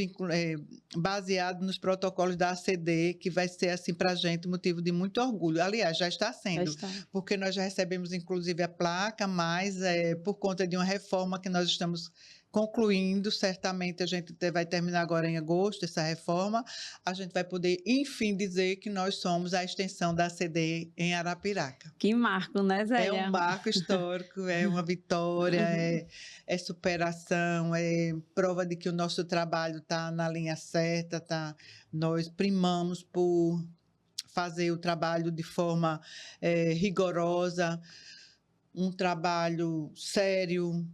baseado nos protocolos da ACD, que vai ser, assim, para a gente, motivo de muito orgulho. Aliás, já está sendo, porque nós já recebemos, inclusive, a placa, mas por conta de uma reforma que nós estamos concluindo, certamente a gente vai terminar agora em agosto essa reforma, a gente vai poder, enfim, dizer que nós somos a extensão da ACD em Arapiraca. Que marco, né, Zélia? É um marco histórico, é uma vitória, é superação, é prova de que o nosso trabalho está na linha certa, tá? Nós primamos por fazer o trabalho de forma rigorosa, um trabalho sério,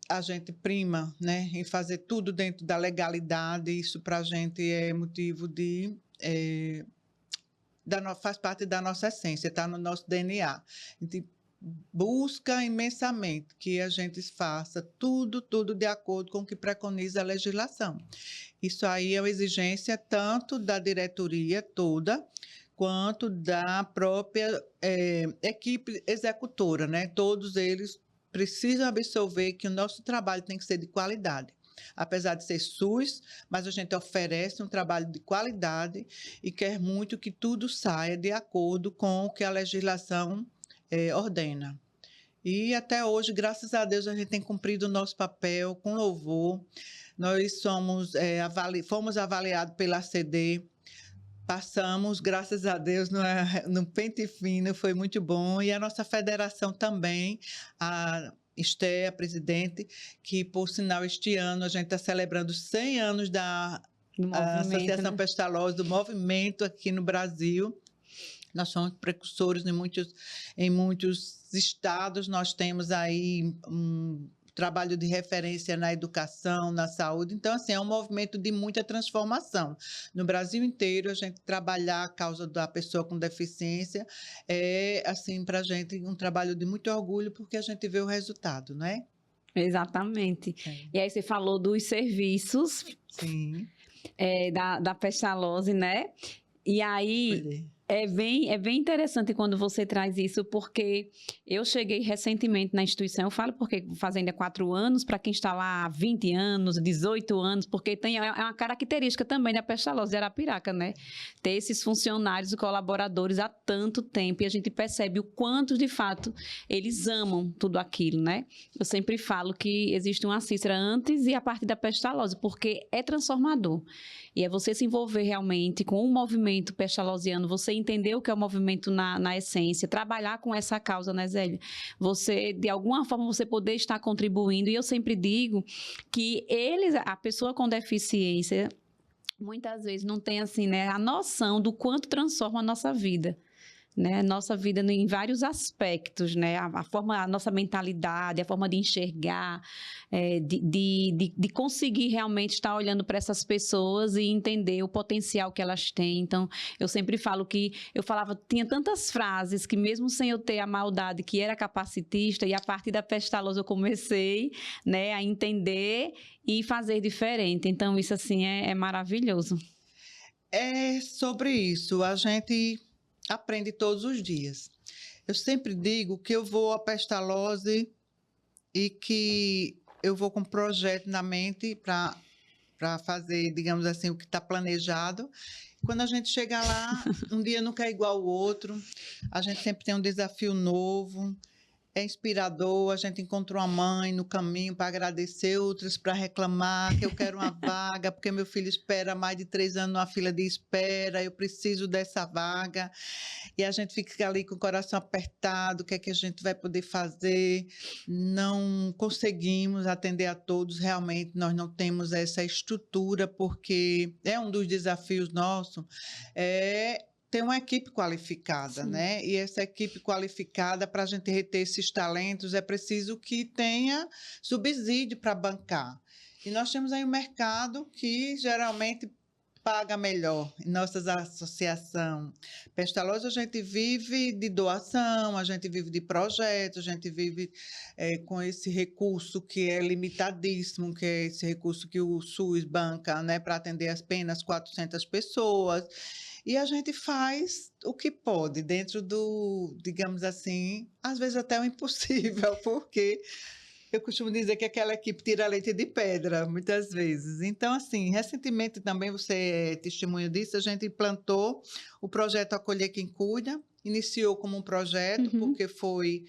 a gente prima, né, em fazer tudo dentro da legalidade. Isso para a gente é motivo de... faz parte da nossa essência, está no nosso DNA. A gente busca imensamente que a gente faça tudo de acordo com o que preconiza a legislação. Isso aí é uma exigência tanto da diretoria toda, quanto da própria equipe executora, né? Todos eles precisam absorver que o nosso trabalho tem que ser de qualidade. Apesar de ser SUS, mas a gente oferece um trabalho de qualidade e quer muito que tudo saia de acordo com o que a legislação ordena. E até hoje, graças a Deus, a gente tem cumprido o nosso papel com louvor. Nós fomos avaliados pela ACD, passamos, graças a Deus, no pente fino, foi muito bom. E a nossa federação também, a Esté, a presidente, que, por sinal, este ano a gente está celebrando 100 anos da Associação Pestalozzi, do movimento aqui no Brasil. Nós somos precursores em muitos estados, nós temos aí trabalho de referência na educação, na saúde. Então, assim, é um movimento de muita transformação. No Brasil inteiro, a gente trabalhar a causa da pessoa com deficiência é, assim, para a gente um trabalho de muito orgulho, porque a gente vê o resultado, não é? Exatamente. E aí você falou dos serviços. Sim. Da Pestalozzi, né? E aí... É bem interessante quando você traz isso, porque eu cheguei recentemente na instituição, eu falo porque fazendo 4 anos, para quem está lá há 20 anos, 18 anos, porque é uma característica também da Pestalozzi de Arapiraca, né? Ter esses funcionários e colaboradores há tanto tempo, e a gente percebe o quanto, de fato, eles amam tudo aquilo, né? Eu sempre falo que existe uma Cícera antes e a partir da Pestalozzi, porque é transformador. E é você se envolver realmente com o movimento pestalozziano, você entender o que é o movimento na essência, trabalhar com essa causa, né, Zélia? Você, de alguma forma, você poder estar contribuindo. E eu sempre digo que a pessoa com deficiência, muitas vezes não tem, assim, né, a noção do quanto transforma a nossa vida. Né? Nossa vida em vários aspectos, né? A nossa mentalidade, a forma de enxergar, de conseguir realmente estar olhando para essas pessoas e entender o potencial que elas têm. Então, eu sempre falo que tinha tantas frases que mesmo sem eu ter a maldade que era capacitista, e a partir da Pestalozzi eu comecei, né, a entender e fazer diferente. Então, isso assim é maravilhoso. É sobre isso, a gente aprende todos os dias. Eu sempre digo que eu vou à Pestalozzi e que eu vou com um projeto na mente para fazer, digamos assim, o que está planejado. Quando a gente chega lá, um dia nunca é igual ao outro, a gente sempre tem um desafio novo, é inspirador. A gente encontrou uma mãe no caminho para agradecer, outras para reclamar que eu quero uma vaga, porque meu filho espera há mais de 3 anos numa fila de espera, eu preciso dessa vaga. E a gente fica ali com o coração apertado, o que é que a gente vai poder fazer? Não conseguimos atender a todos, realmente nós não temos essa estrutura, porque é um dos desafios nossos, ter uma equipe qualificada, Sim. né? E essa equipe qualificada, para a gente reter esses talentos, é preciso que tenha subsídio para bancar. E nós temos aí um mercado que geralmente paga melhor. Em nossas associação Pestalozzi, a gente vive de doação, a gente vive de projetos, a gente vive com esse recurso que é limitadíssimo, que é esse recurso que o SUS banca, né, para atender apenas 400 pessoas. E a gente faz o que pode, dentro do, digamos assim, às vezes até o impossível, porque eu costumo dizer que aquela equipe tira leite de pedra, muitas vezes. Então, assim, recentemente também, você é testemunho disso, a gente implantou o projeto Acolher Quem Cuida, iniciou como um projeto, porque foi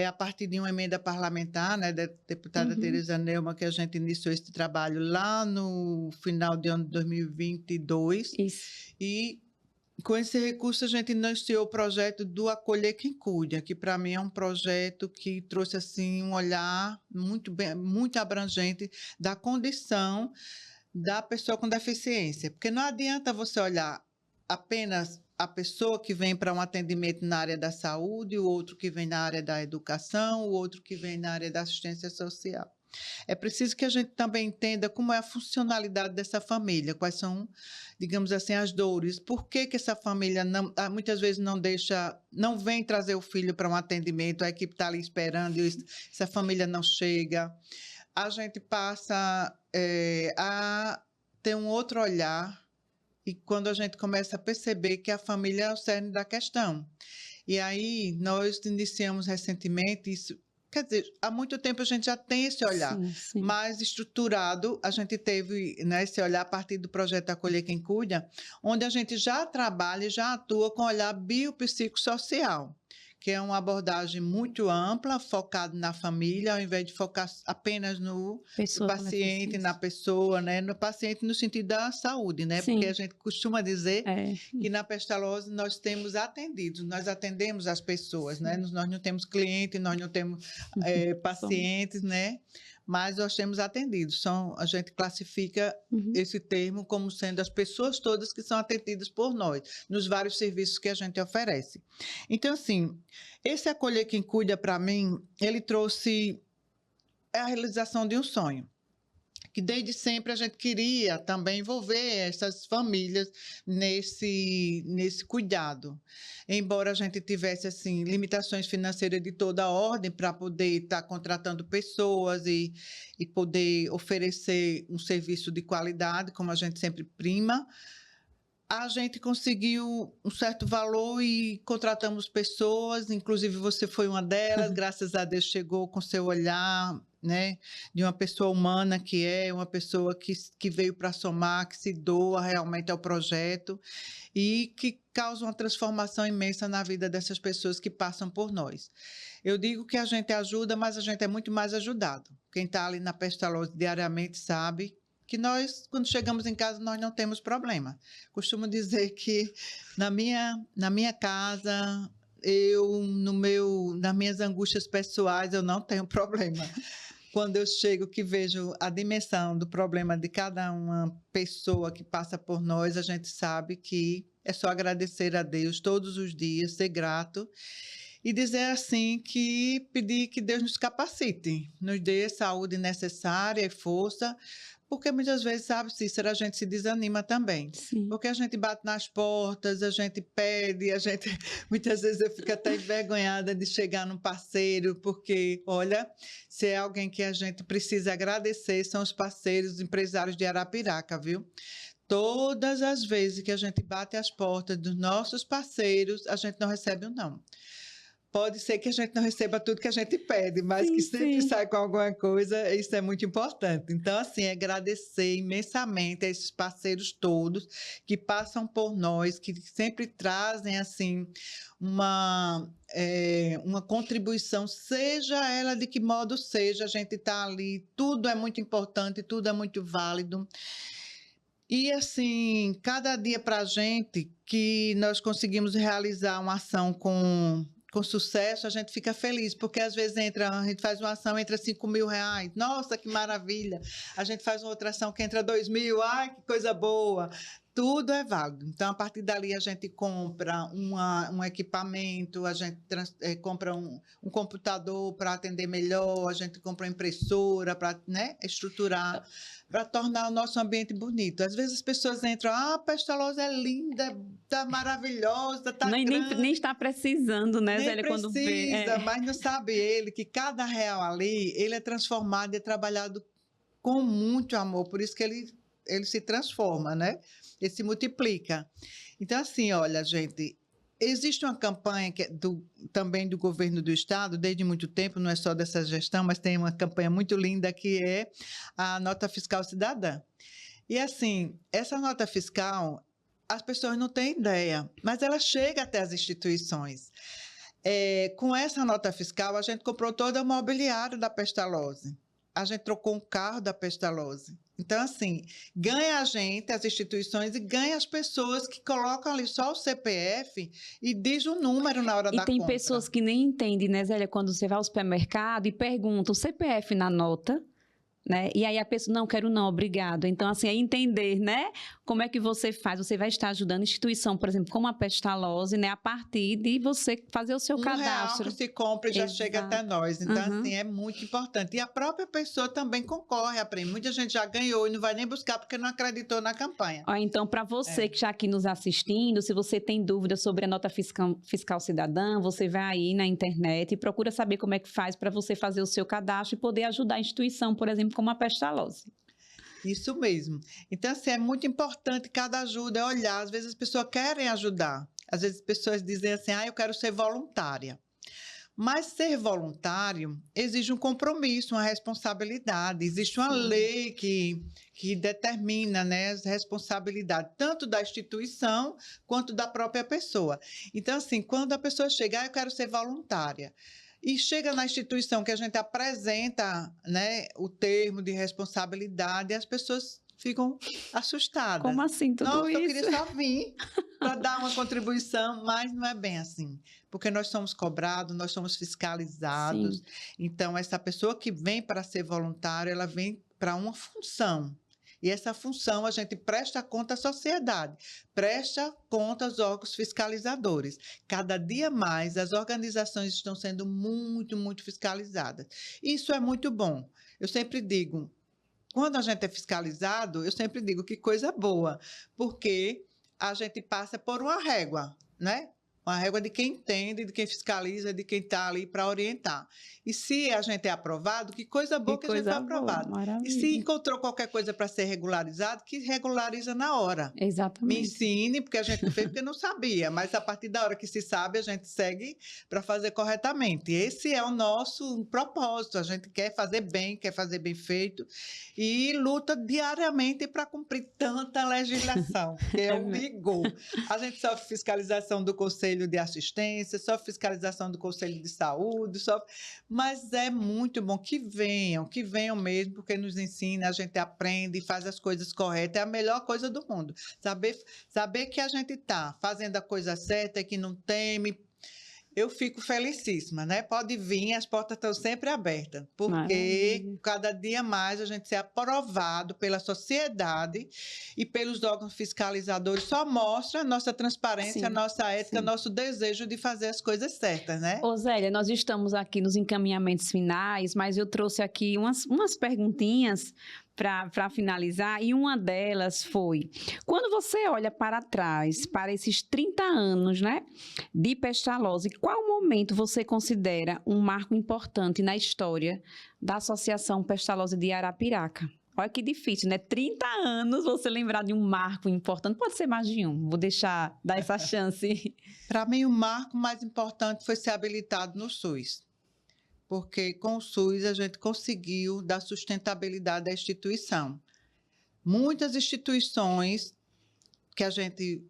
a partir de uma emenda parlamentar, né, da deputada Tereza Neumann, que a gente iniciou esse trabalho lá no final de ano de 2022. Isso. E com esse recurso, a gente iniciou o projeto do Acolher Quem Cuida, que para mim é um projeto que trouxe assim um olhar muito abrangente da condição da pessoa com deficiência. Porque não adianta você olhar apenas a pessoa que vem para um atendimento na área da saúde, o outro que vem na área da educação, o outro que vem na área da assistência social. É preciso que a gente também entenda como é a funcionalidade dessa família, quais são, digamos assim, as dores, por que essa família muitas vezes não vem trazer o filho para um atendimento, a equipe está ali esperando e essa família não chega. A gente passa a ter um outro olhar e quando a gente começa a perceber que a família é o cerne da questão. E aí nós iniciamos recentemente isso. Quer dizer, há muito tempo a gente já tem esse olhar mais estruturado. A gente teve, né, esse olhar a partir do projeto Acolher Quem Cuida, onde a gente já trabalha e já atua com olhar biopsicossocial, que é uma abordagem muito ampla, focada na família, ao invés de focar apenas no paciente, na pessoa, né? No paciente no sentido da saúde, né? Porque a gente costuma dizer que na Pestalozzi nós temos atendidos, nós atendemos as pessoas, né? Nós não temos cliente, nós não temos pacientes, né? Mas nós temos atendidos. A gente classifica esse termo como sendo as pessoas todas que são atendidas por nós, nos vários serviços que a gente oferece. Então, assim, esse Acolher Quem Cuida, para mim, ele trouxe a realização de um sonho, que desde sempre a gente queria também envolver essas famílias nesse cuidado. Embora a gente tivesse assim limitações financeiras de toda a ordem para poder estar contratando pessoas e poder oferecer um serviço de qualidade, como a gente sempre prima, a gente conseguiu um certo valor e contratamos pessoas, inclusive você foi uma delas, graças a Deus chegou com seu olhar, né, de uma pessoa humana, que é uma pessoa que veio para somar, que se doa realmente ao projeto e que causa uma transformação imensa na vida dessas pessoas que passam por nós. Eu digo que a gente ajuda, mas a gente é muito mais ajudado. Quem está ali na Pestalozzi diariamente sabe que nós, quando chegamos em casa, nós não temos problema. Costumo dizer que na minha casa, nas minhas angústias pessoais, eu não tenho problema. Quando eu chego que vejo a dimensão do problema de cada uma pessoa que passa por nós, a gente sabe que é só agradecer a Deus todos os dias, ser grato e dizer assim pedir que Deus nos capacite, nos dê a saúde necessária e força, porque muitas vezes, sabe, Cícera, a gente se desanima também. Porque a gente bate nas portas, a gente pede, muitas vezes eu fico até envergonhada de chegar num parceiro, porque, olha, se é alguém que a gente precisa agradecer, são os parceiros, os empresários de Arapiraca, viu? Todas as vezes que a gente bate as portas dos nossos parceiros, a gente não recebe um não. pode ser que a gente não receba tudo que a gente pede, mas que sempre sai com alguma coisa, isso é muito importante. Então, assim, agradecer imensamente a esses parceiros todos que passam por nós, que sempre trazem, assim, uma contribuição, seja ela de que modo seja, a gente está ali, tudo é muito importante, tudo é muito válido. E, assim, cada dia para a gente que nós conseguimos realizar uma ação com sucesso, a gente fica feliz, porque às vezes a gente faz uma ação, entra R$5.000, nossa, que maravilha! A gente faz uma outra ação que entra R$2.000, ai, que coisa boa! Tudo é válido. Então, a partir dali, a gente compra um equipamento, a gente compra um computador para atender melhor, a gente compra uma impressora para, né, estruturar, para tornar o nosso ambiente bonito. Às vezes as pessoas entram, a Pestalozzi é linda, tá maravilhosa, tá grande. Nem está precisando, né, Zélia, quando vê. Precisa, mas não sabe ele que cada real ali, ele é transformado e é trabalhado com muito amor, por isso que ele se transforma, né? Ele se multiplica. Então, assim, olha, gente, existe uma campanha também do governo do estado, desde muito tempo, não é só dessa gestão, mas tem uma campanha muito linda que é a Nota Fiscal Cidadã. E, assim, essa nota fiscal, as pessoas não têm ideia, mas ela chega até as instituições. Com essa nota fiscal, a gente comprou todo o mobiliário da Pestalozzi. A gente trocou um carro da Pestalozzi. Então, assim, ganha a gente, as instituições, e ganha as pessoas que colocam ali só o CPF e diz o número na hora da compra. E tem pessoas que nem entendem, né, Zélia, quando você vai ao supermercado e pergunta o CPF na nota, né? E aí a pessoa, não, quero não, obrigado. Então, assim, é entender, né? Como é que você faz? Você vai estar ajudando a instituição, por exemplo, como a Pestalozzi, né? A partir de você fazer o seu cadastro. R$1 que se compra e já chega até nós. Então, assim, é muito importante. E a própria pessoa também concorre a prêmio. Muita gente já ganhou e não vai nem buscar porque não acreditou na campanha. Então, para você que está aqui nos assistindo, se você tem dúvidas sobre a nota fiscal cidadã, você vai aí na internet e procura saber como é que faz para você fazer o seu cadastro e poder ajudar a instituição, por exemplo, como a Pestalozzi. Isso mesmo. Então, assim, é muito importante cada ajuda, é olhar. Às vezes as pessoas querem ajudar. Às vezes as pessoas dizem assim, eu quero ser voluntária. Mas ser voluntário exige um compromisso, uma responsabilidade. Existe uma lei que determina, né, as responsabilidades, tanto da instituição quanto da própria pessoa. Então, assim, quando a pessoa chega, eu quero ser voluntária, e chega na instituição que a gente apresenta, né, o termo de responsabilidade, as pessoas ficam assustadas. Como assim tudo isso? Eu queria só vir para dar uma contribuição, mas não é bem assim, porque nós somos cobrados, nós somos fiscalizados. Sim. Então, essa pessoa que vem para ser voluntária, ela vem para uma função. E essa função a gente presta conta à sociedade, presta conta aos órgãos fiscalizadores. Cada dia mais as organizações estão sendo muito, muito fiscalizadas. Isso é muito bom. Eu sempre digo, quando a gente é fiscalizado, eu sempre digo que coisa boa, porque a gente passa por uma régua, né? Uma régua de quem entende, de quem fiscaliza, de quem está ali para orientar. E se a gente é aprovado, que coisa boa que a gente foi aprovado. E se encontrou qualquer coisa para ser regularizado, que regulariza na hora. Exatamente. Me ensine, porque a gente não fez porque não sabia, mas a partir da hora que se sabe, a gente segue para fazer corretamente. Esse é o nosso propósito, a gente quer fazer bem feito e luta diariamente para cumprir tanta legislação, que é o rigor. A gente sofre fiscalização do Conselho de Assistência, sofre fiscalização do Conselho de Saúde, mas é muito bom que venham mesmo, porque nos ensina, a gente aprende e faz as coisas corretas, é a melhor coisa do mundo. Saber que a gente está fazendo a coisa certa e que não teme. Eu fico felicíssima, né? Pode vir, as portas estão sempre abertas, porque cada dia mais a gente ser aprovado pela sociedade e pelos órgãos fiscalizadores só mostra a nossa transparência, a nossa ética, nosso desejo de fazer as coisas certas, né? Ô Zélia, nós estamos aqui nos encaminhamentos finais, mas eu trouxe aqui umas perguntinhas para finalizar, e uma delas foi, quando você olha para trás, para esses 30 anos, né, de Pestalozzi, qual momento você considera um marco importante na história da Associação Pestalozzi de Arapiraca? Olha que difícil, né? 30 anos você lembrar de um marco importante. Pode ser mais de um. Vou dar essa chance. Para mim, o marco mais importante foi ser habilitado no SUS. Porque com o SUS a gente conseguiu dar sustentabilidade à instituição. Muitas instituições que a gente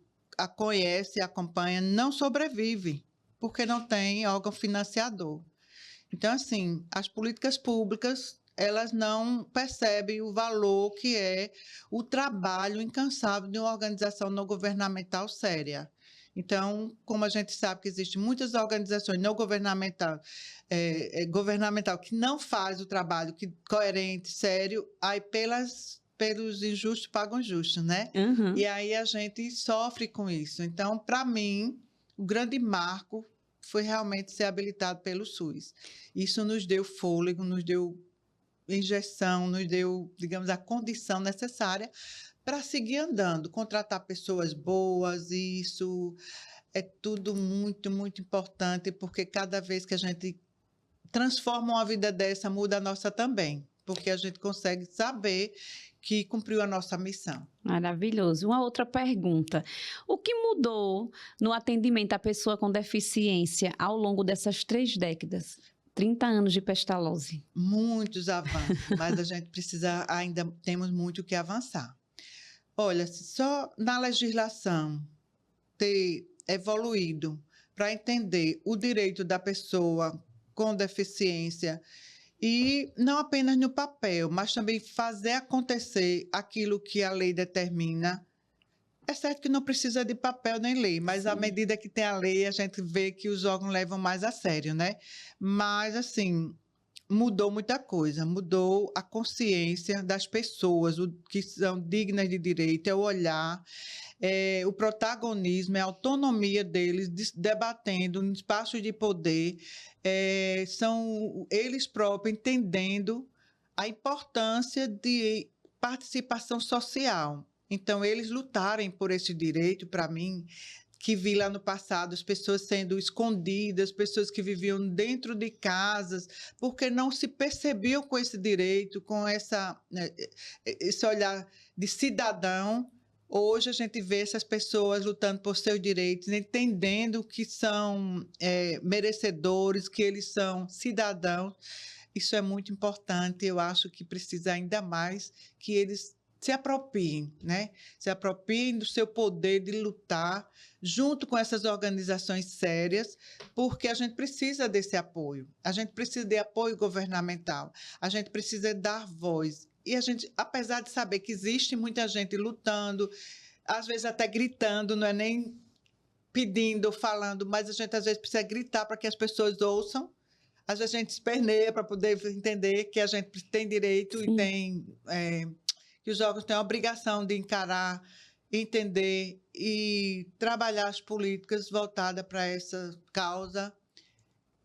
conhece e acompanha não sobrevivem, porque não tem órgão financiador. Então, assim, as políticas públicas, elas não percebem o valor que é o trabalho incansável de uma organização não governamental séria. Então, como a gente sabe que existem muitas organizações não governamental, governamental que não faz o trabalho coerente, sério, aí pelos injustos pagam justos, né? Uhum. E aí a gente sofre com isso. Então, para mim, o grande marco foi realmente ser habilitado pelo SUS. Isso nos deu fôlego, nos deu injeção, nos deu, digamos, a condição necessária para seguir andando, contratar pessoas boas. Isso é tudo muito, muito importante, porque cada vez que a gente transforma uma vida dessa, muda a nossa também, porque a gente consegue saber que cumpriu a nossa missão. Maravilhoso. Uma outra pergunta. O que mudou no atendimento à pessoa com deficiência ao longo dessas 3 décadas? 30 anos de Pestalozzi. Muitos avanços, mas a gente ainda temos muito o que avançar. Olha, se só na legislação ter evoluído para entender o direito da pessoa com deficiência, e não apenas no papel, mas também fazer acontecer aquilo que a lei determina. É certo que não precisa de papel nem lei, mas à medida que tem a lei, a gente vê que os órgãos levam mais a sério, né? Mas, assim, mudou muita coisa, mudou a consciência das pessoas, o que são dignas de direito, é o olhar, o protagonismo, é a autonomia deles debatendo no espaço de poder, são eles próprios entendendo a importância de participação social. Então, eles lutarem por esse direito, para mim, que vi lá no passado, as pessoas sendo escondidas, pessoas que viviam dentro de casas, porque não se percebiam com esse direito, com esse olhar de cidadão. Hoje a gente vê essas pessoas lutando por seus direitos, entendendo que são merecedores, que eles são cidadãos. Isso é muito importante. Eu acho que precisa ainda mais que eles se apropriem, né? Se apropriem do seu poder de lutar junto com essas organizações sérias, porque a gente precisa desse apoio. A gente precisa de apoio governamental. A gente precisa dar voz. E a gente, apesar de saber que existe muita gente lutando, às vezes até gritando, não é nem pedindo ou falando, mas a gente às vezes precisa gritar para que as pessoas ouçam. Às vezes a gente esperneia para poder entender que a gente tem direito. Sim. E tem... que os órgãos têm a obrigação de encarar, entender e trabalhar as políticas voltadas para essa causa.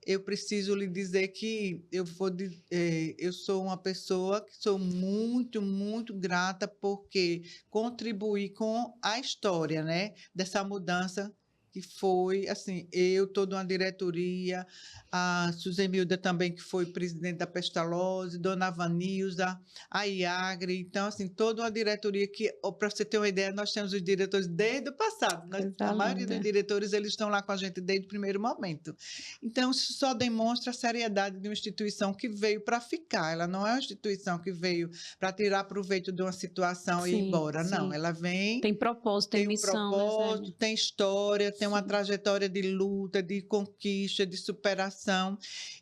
Eu preciso lhe dizer que eu sou uma pessoa que sou muito, muito grata porque contribuí com a história, né, dessa mudança que foi, assim, eu, toda uma diretoria, a Suzemilda também, que foi presidente da Pestalozzi, Dona Vanilza, a Iagre, então, assim, toda uma diretoria que, para você ter uma ideia, nós temos os diretores desde o passado, a maioria dos diretores, eles estão lá com a gente desde o primeiro momento. Então, isso só demonstra a seriedade de uma instituição que veio para ficar, ela não é uma instituição que veio para tirar proveito de uma situação e ir embora, não, ela vem... Tem propósito, tem missão, propósito, tem história, tem uma trajetória de luta, de conquista, de superação.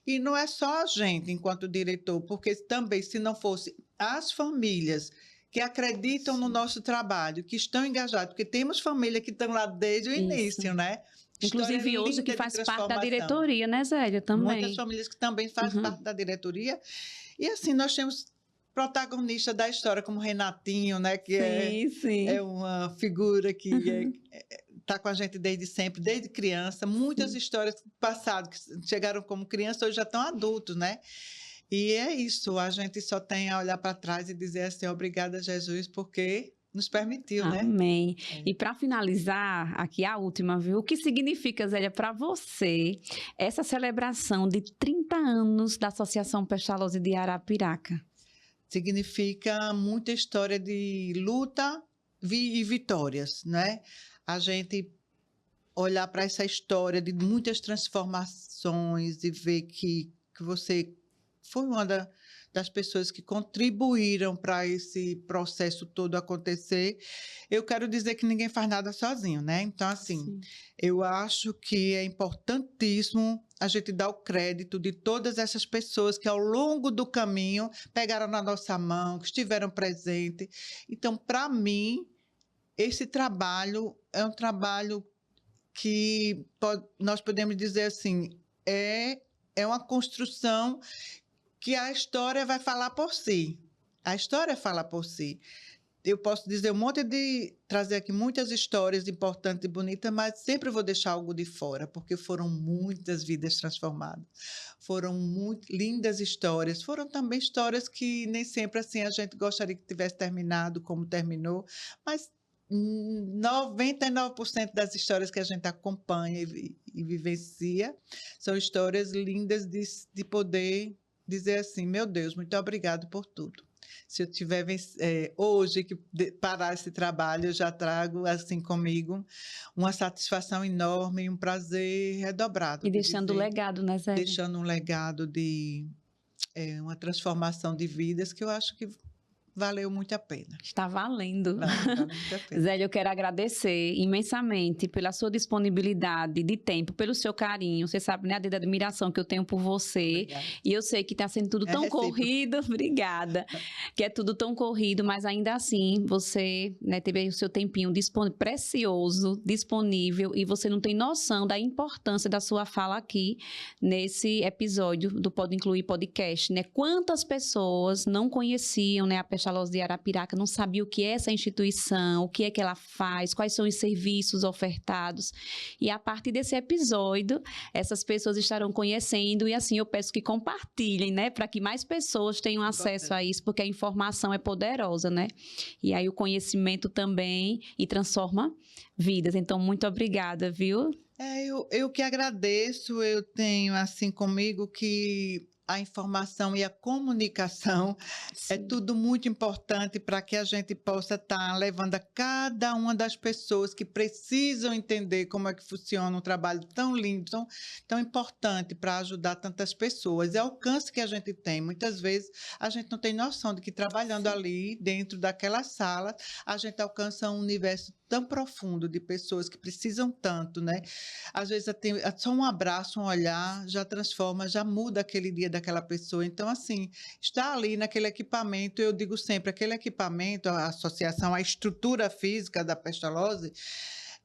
E não é só a gente, enquanto diretor, porque também, se não fosse as famílias que acreditam no nosso trabalho, que estão engajadas, porque temos famílias que estão lá desde o início, né? Inclusive hoje, que faz parte da diretoria, né, Zélia? Também. Muitas famílias que também fazem parte da diretoria. E assim, nós temos protagonista da história, como Renatinho, né? Que é uma figura que está com a gente desde sempre, desde criança. Muitas histórias do passado que chegaram como criança, hoje já estão adultos, né? E é isso, a gente só tem a olhar para trás e dizer assim, obrigada, Jesus, porque nos permitiu, né? Amém. E para finalizar, aqui a última, viu? O que significa, Zélia, para você, essa celebração de 30 anos da Associação Pestalozzi de Arapiraca? significa muita história de luta e vitórias, né? A gente olhar para essa história de muitas transformações e ver que você foi uma das pessoas que contribuíram para esse processo todo acontecer. Eu quero dizer que ninguém faz nada sozinho, né? Então, assim, Sim. eu acho que é importantíssimo a gente dar o crédito de todas essas pessoas que, ao longo do caminho, pegaram na nossa mão, que estiveram presentes. Então, para mim, esse trabalho é um trabalho que nós podemos dizer assim, é uma construção que a história vai falar por si. A história fala por si. Eu posso dizer trazer aqui muitas histórias importantes e bonitas, mas sempre vou deixar algo de fora, porque foram muitas vidas transformadas. Foram muito lindas histórias. Foram também histórias que nem sempre assim a gente gostaria que tivesse terminado como terminou, mas 99% das histórias que a gente acompanha e vivencia são histórias lindas de poder dizer assim, meu Deus, muito obrigado por tudo. Se eu tiver hoje que parar esse trabalho, eu já trago assim comigo uma satisfação enorme e um prazer redobrado. E deixando o legado, né, Zélia? Deixando um legado de uma transformação de vidas que eu acho que valeu muito a pena. Está valendo. Vale muito a pena. Zélia, eu quero agradecer imensamente pela sua disponibilidade de tempo, pelo seu carinho. Você sabe, né, a admiração que eu tenho por você. Obrigada. E eu sei que está sendo tudo tão corrido. Obrigada. Que é tudo tão corrido, mas ainda assim, você, né, teve aí o seu tempinho precioso, disponível, e você não tem noção da importância da sua fala aqui nesse episódio do Pode Incluir Podcast, né? Quantas pessoas não conheciam, né, a Pestalozzi de Arapiraca, não sabia o que é essa instituição, o que é que ela faz, quais são os serviços ofertados. E a partir desse episódio, essas pessoas estarão conhecendo e assim eu peço que compartilhem, né, para que mais pessoas tenham acesso a isso, porque a informação é poderosa, né? E aí o conhecimento também e transforma vidas. Então, muito obrigada, viu? Eu que agradeço. Eu tenho assim comigo que a informação e a comunicação é tudo muito importante para que a gente possa estar levando a cada uma das pessoas que precisam entender como é que funciona um trabalho tão lindo, tão importante para ajudar tantas pessoas. É o alcance que a gente tem. Muitas vezes a gente não tem noção de que trabalhando ali dentro daquela sala, a gente alcança um universo tão profundo de pessoas que precisam tanto, né? Às vezes só um abraço, um olhar já transforma, já muda aquele dia daquela pessoa. Então, assim, estar ali naquele equipamento, eu digo sempre, aquele equipamento, a associação, a estrutura física da Pestalozzi,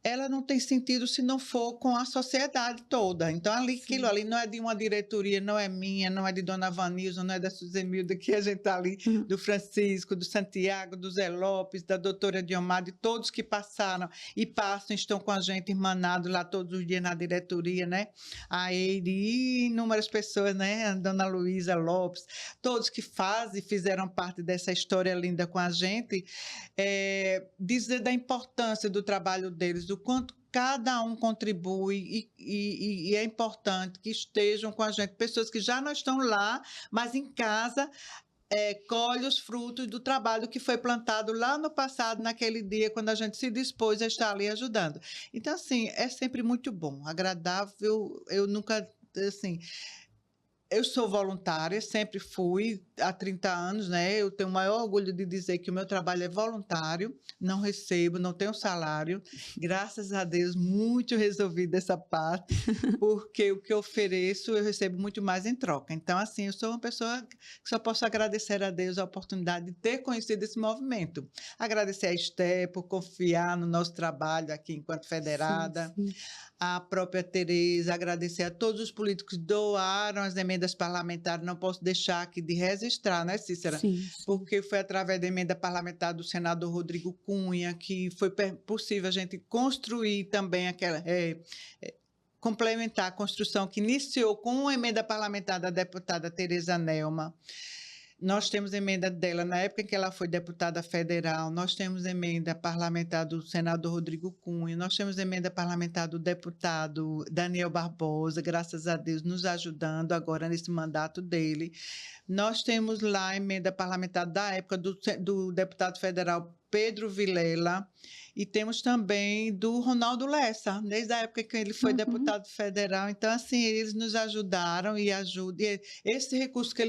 ela não tem sentido se não for com a sociedade toda. Então, aquilo ali não é de uma diretoria, não é minha, não é de Dona Vanilza, não é da Suzemilda, que a gente está ali, do Francisco, do Santiago, do Zé Lopes, da doutora Diomar, de todos que passaram e passam, estão com a gente irmanados lá todos os dias na diretoria, né? A Eire e inúmeras pessoas, né? A Dona Luísa Lopes, todos que fizeram parte dessa história linda com a gente, dizer da importância do trabalho deles, do quanto cada um contribui e é importante que estejam com a gente, pessoas que já não estão lá, mas em casa colhe os frutos do trabalho que foi plantado lá no passado, naquele dia, quando a gente se dispôs a estar ali ajudando. Então, assim, é sempre muito bom, agradável. Eu nunca, assim... Eu sou voluntária, sempre fui, há 30 anos, né? Eu tenho o maior orgulho de dizer que o meu trabalho é voluntário, não recebo, não tenho salário. Graças a Deus, muito resolvida essa parte, porque o que eu ofereço, eu recebo muito mais em troca. Então, assim, eu sou uma pessoa que só posso agradecer a Deus a oportunidade de ter conhecido esse movimento. Agradecer a Esté por confiar no nosso trabalho aqui enquanto federada. Sim. A própria Tereza, agradecer a todos os políticos que doaram as emendas parlamentares. Não posso deixar aqui de registrar, né, Cícera? Sim. Porque foi através da emenda parlamentar do senador Rodrigo Cunha que foi possível a gente construir também aquela... complementar a construção que iniciou com a emenda parlamentar da deputada Tereza Nelma. Nós temos emenda dela, na época em que ela foi deputada federal, nós temos emenda parlamentar do senador Rodrigo Cunha, nós temos emenda parlamentar do deputado Daniel Barbosa, graças a Deus, nos ajudando agora nesse mandato dele. Nós temos lá a emenda parlamentar da época do deputado federal Pedro Vilela, e temos também do Ronaldo Lessa, desde a época que ele foi deputado federal. Então, assim, eles nos ajudaram e ajudam. E esse recurso que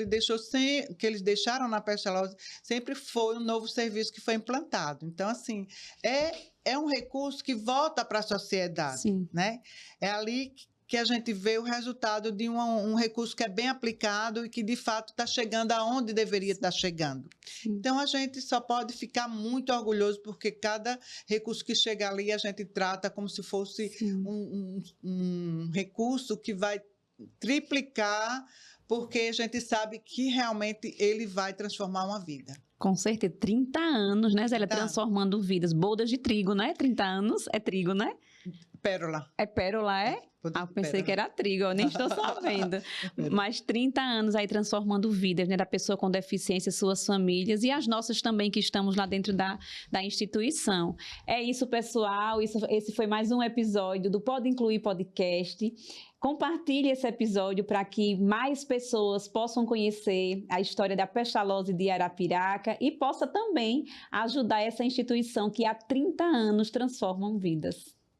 que eles deixaram na Pestalozzi sempre foi um novo serviço que foi implantado. Então, assim, é um recurso que volta para a sociedade, Sim. né? É ali que a gente vê o resultado de um recurso que é bem aplicado e que, de fato, está chegando aonde deveria estar chegando. Sim. Então, a gente só pode ficar muito orgulhoso, porque cada recurso que chega ali, a gente trata como se fosse um recurso que vai triplicar, porque a gente sabe que realmente ele vai transformar uma vida. Com certeza, 30 anos, né, Zélia? Transformando vidas. Bodas de trigo, né? 30 anos é trigo, né? Pérola. É pérola, é? Ah, pensei que era trigo, eu nem estou sabendo. Mas 30 anos aí transformando vidas, né, da pessoa com deficiência, suas famílias e as nossas também que estamos lá dentro da instituição. É isso, pessoal. Esse foi mais um episódio do Pode Incluir Podcast. Compartilhe esse episódio para que mais pessoas possam conhecer a história da Pestalozzi de Arapiraca e possa também ajudar essa instituição que há 30 anos transforma vidas.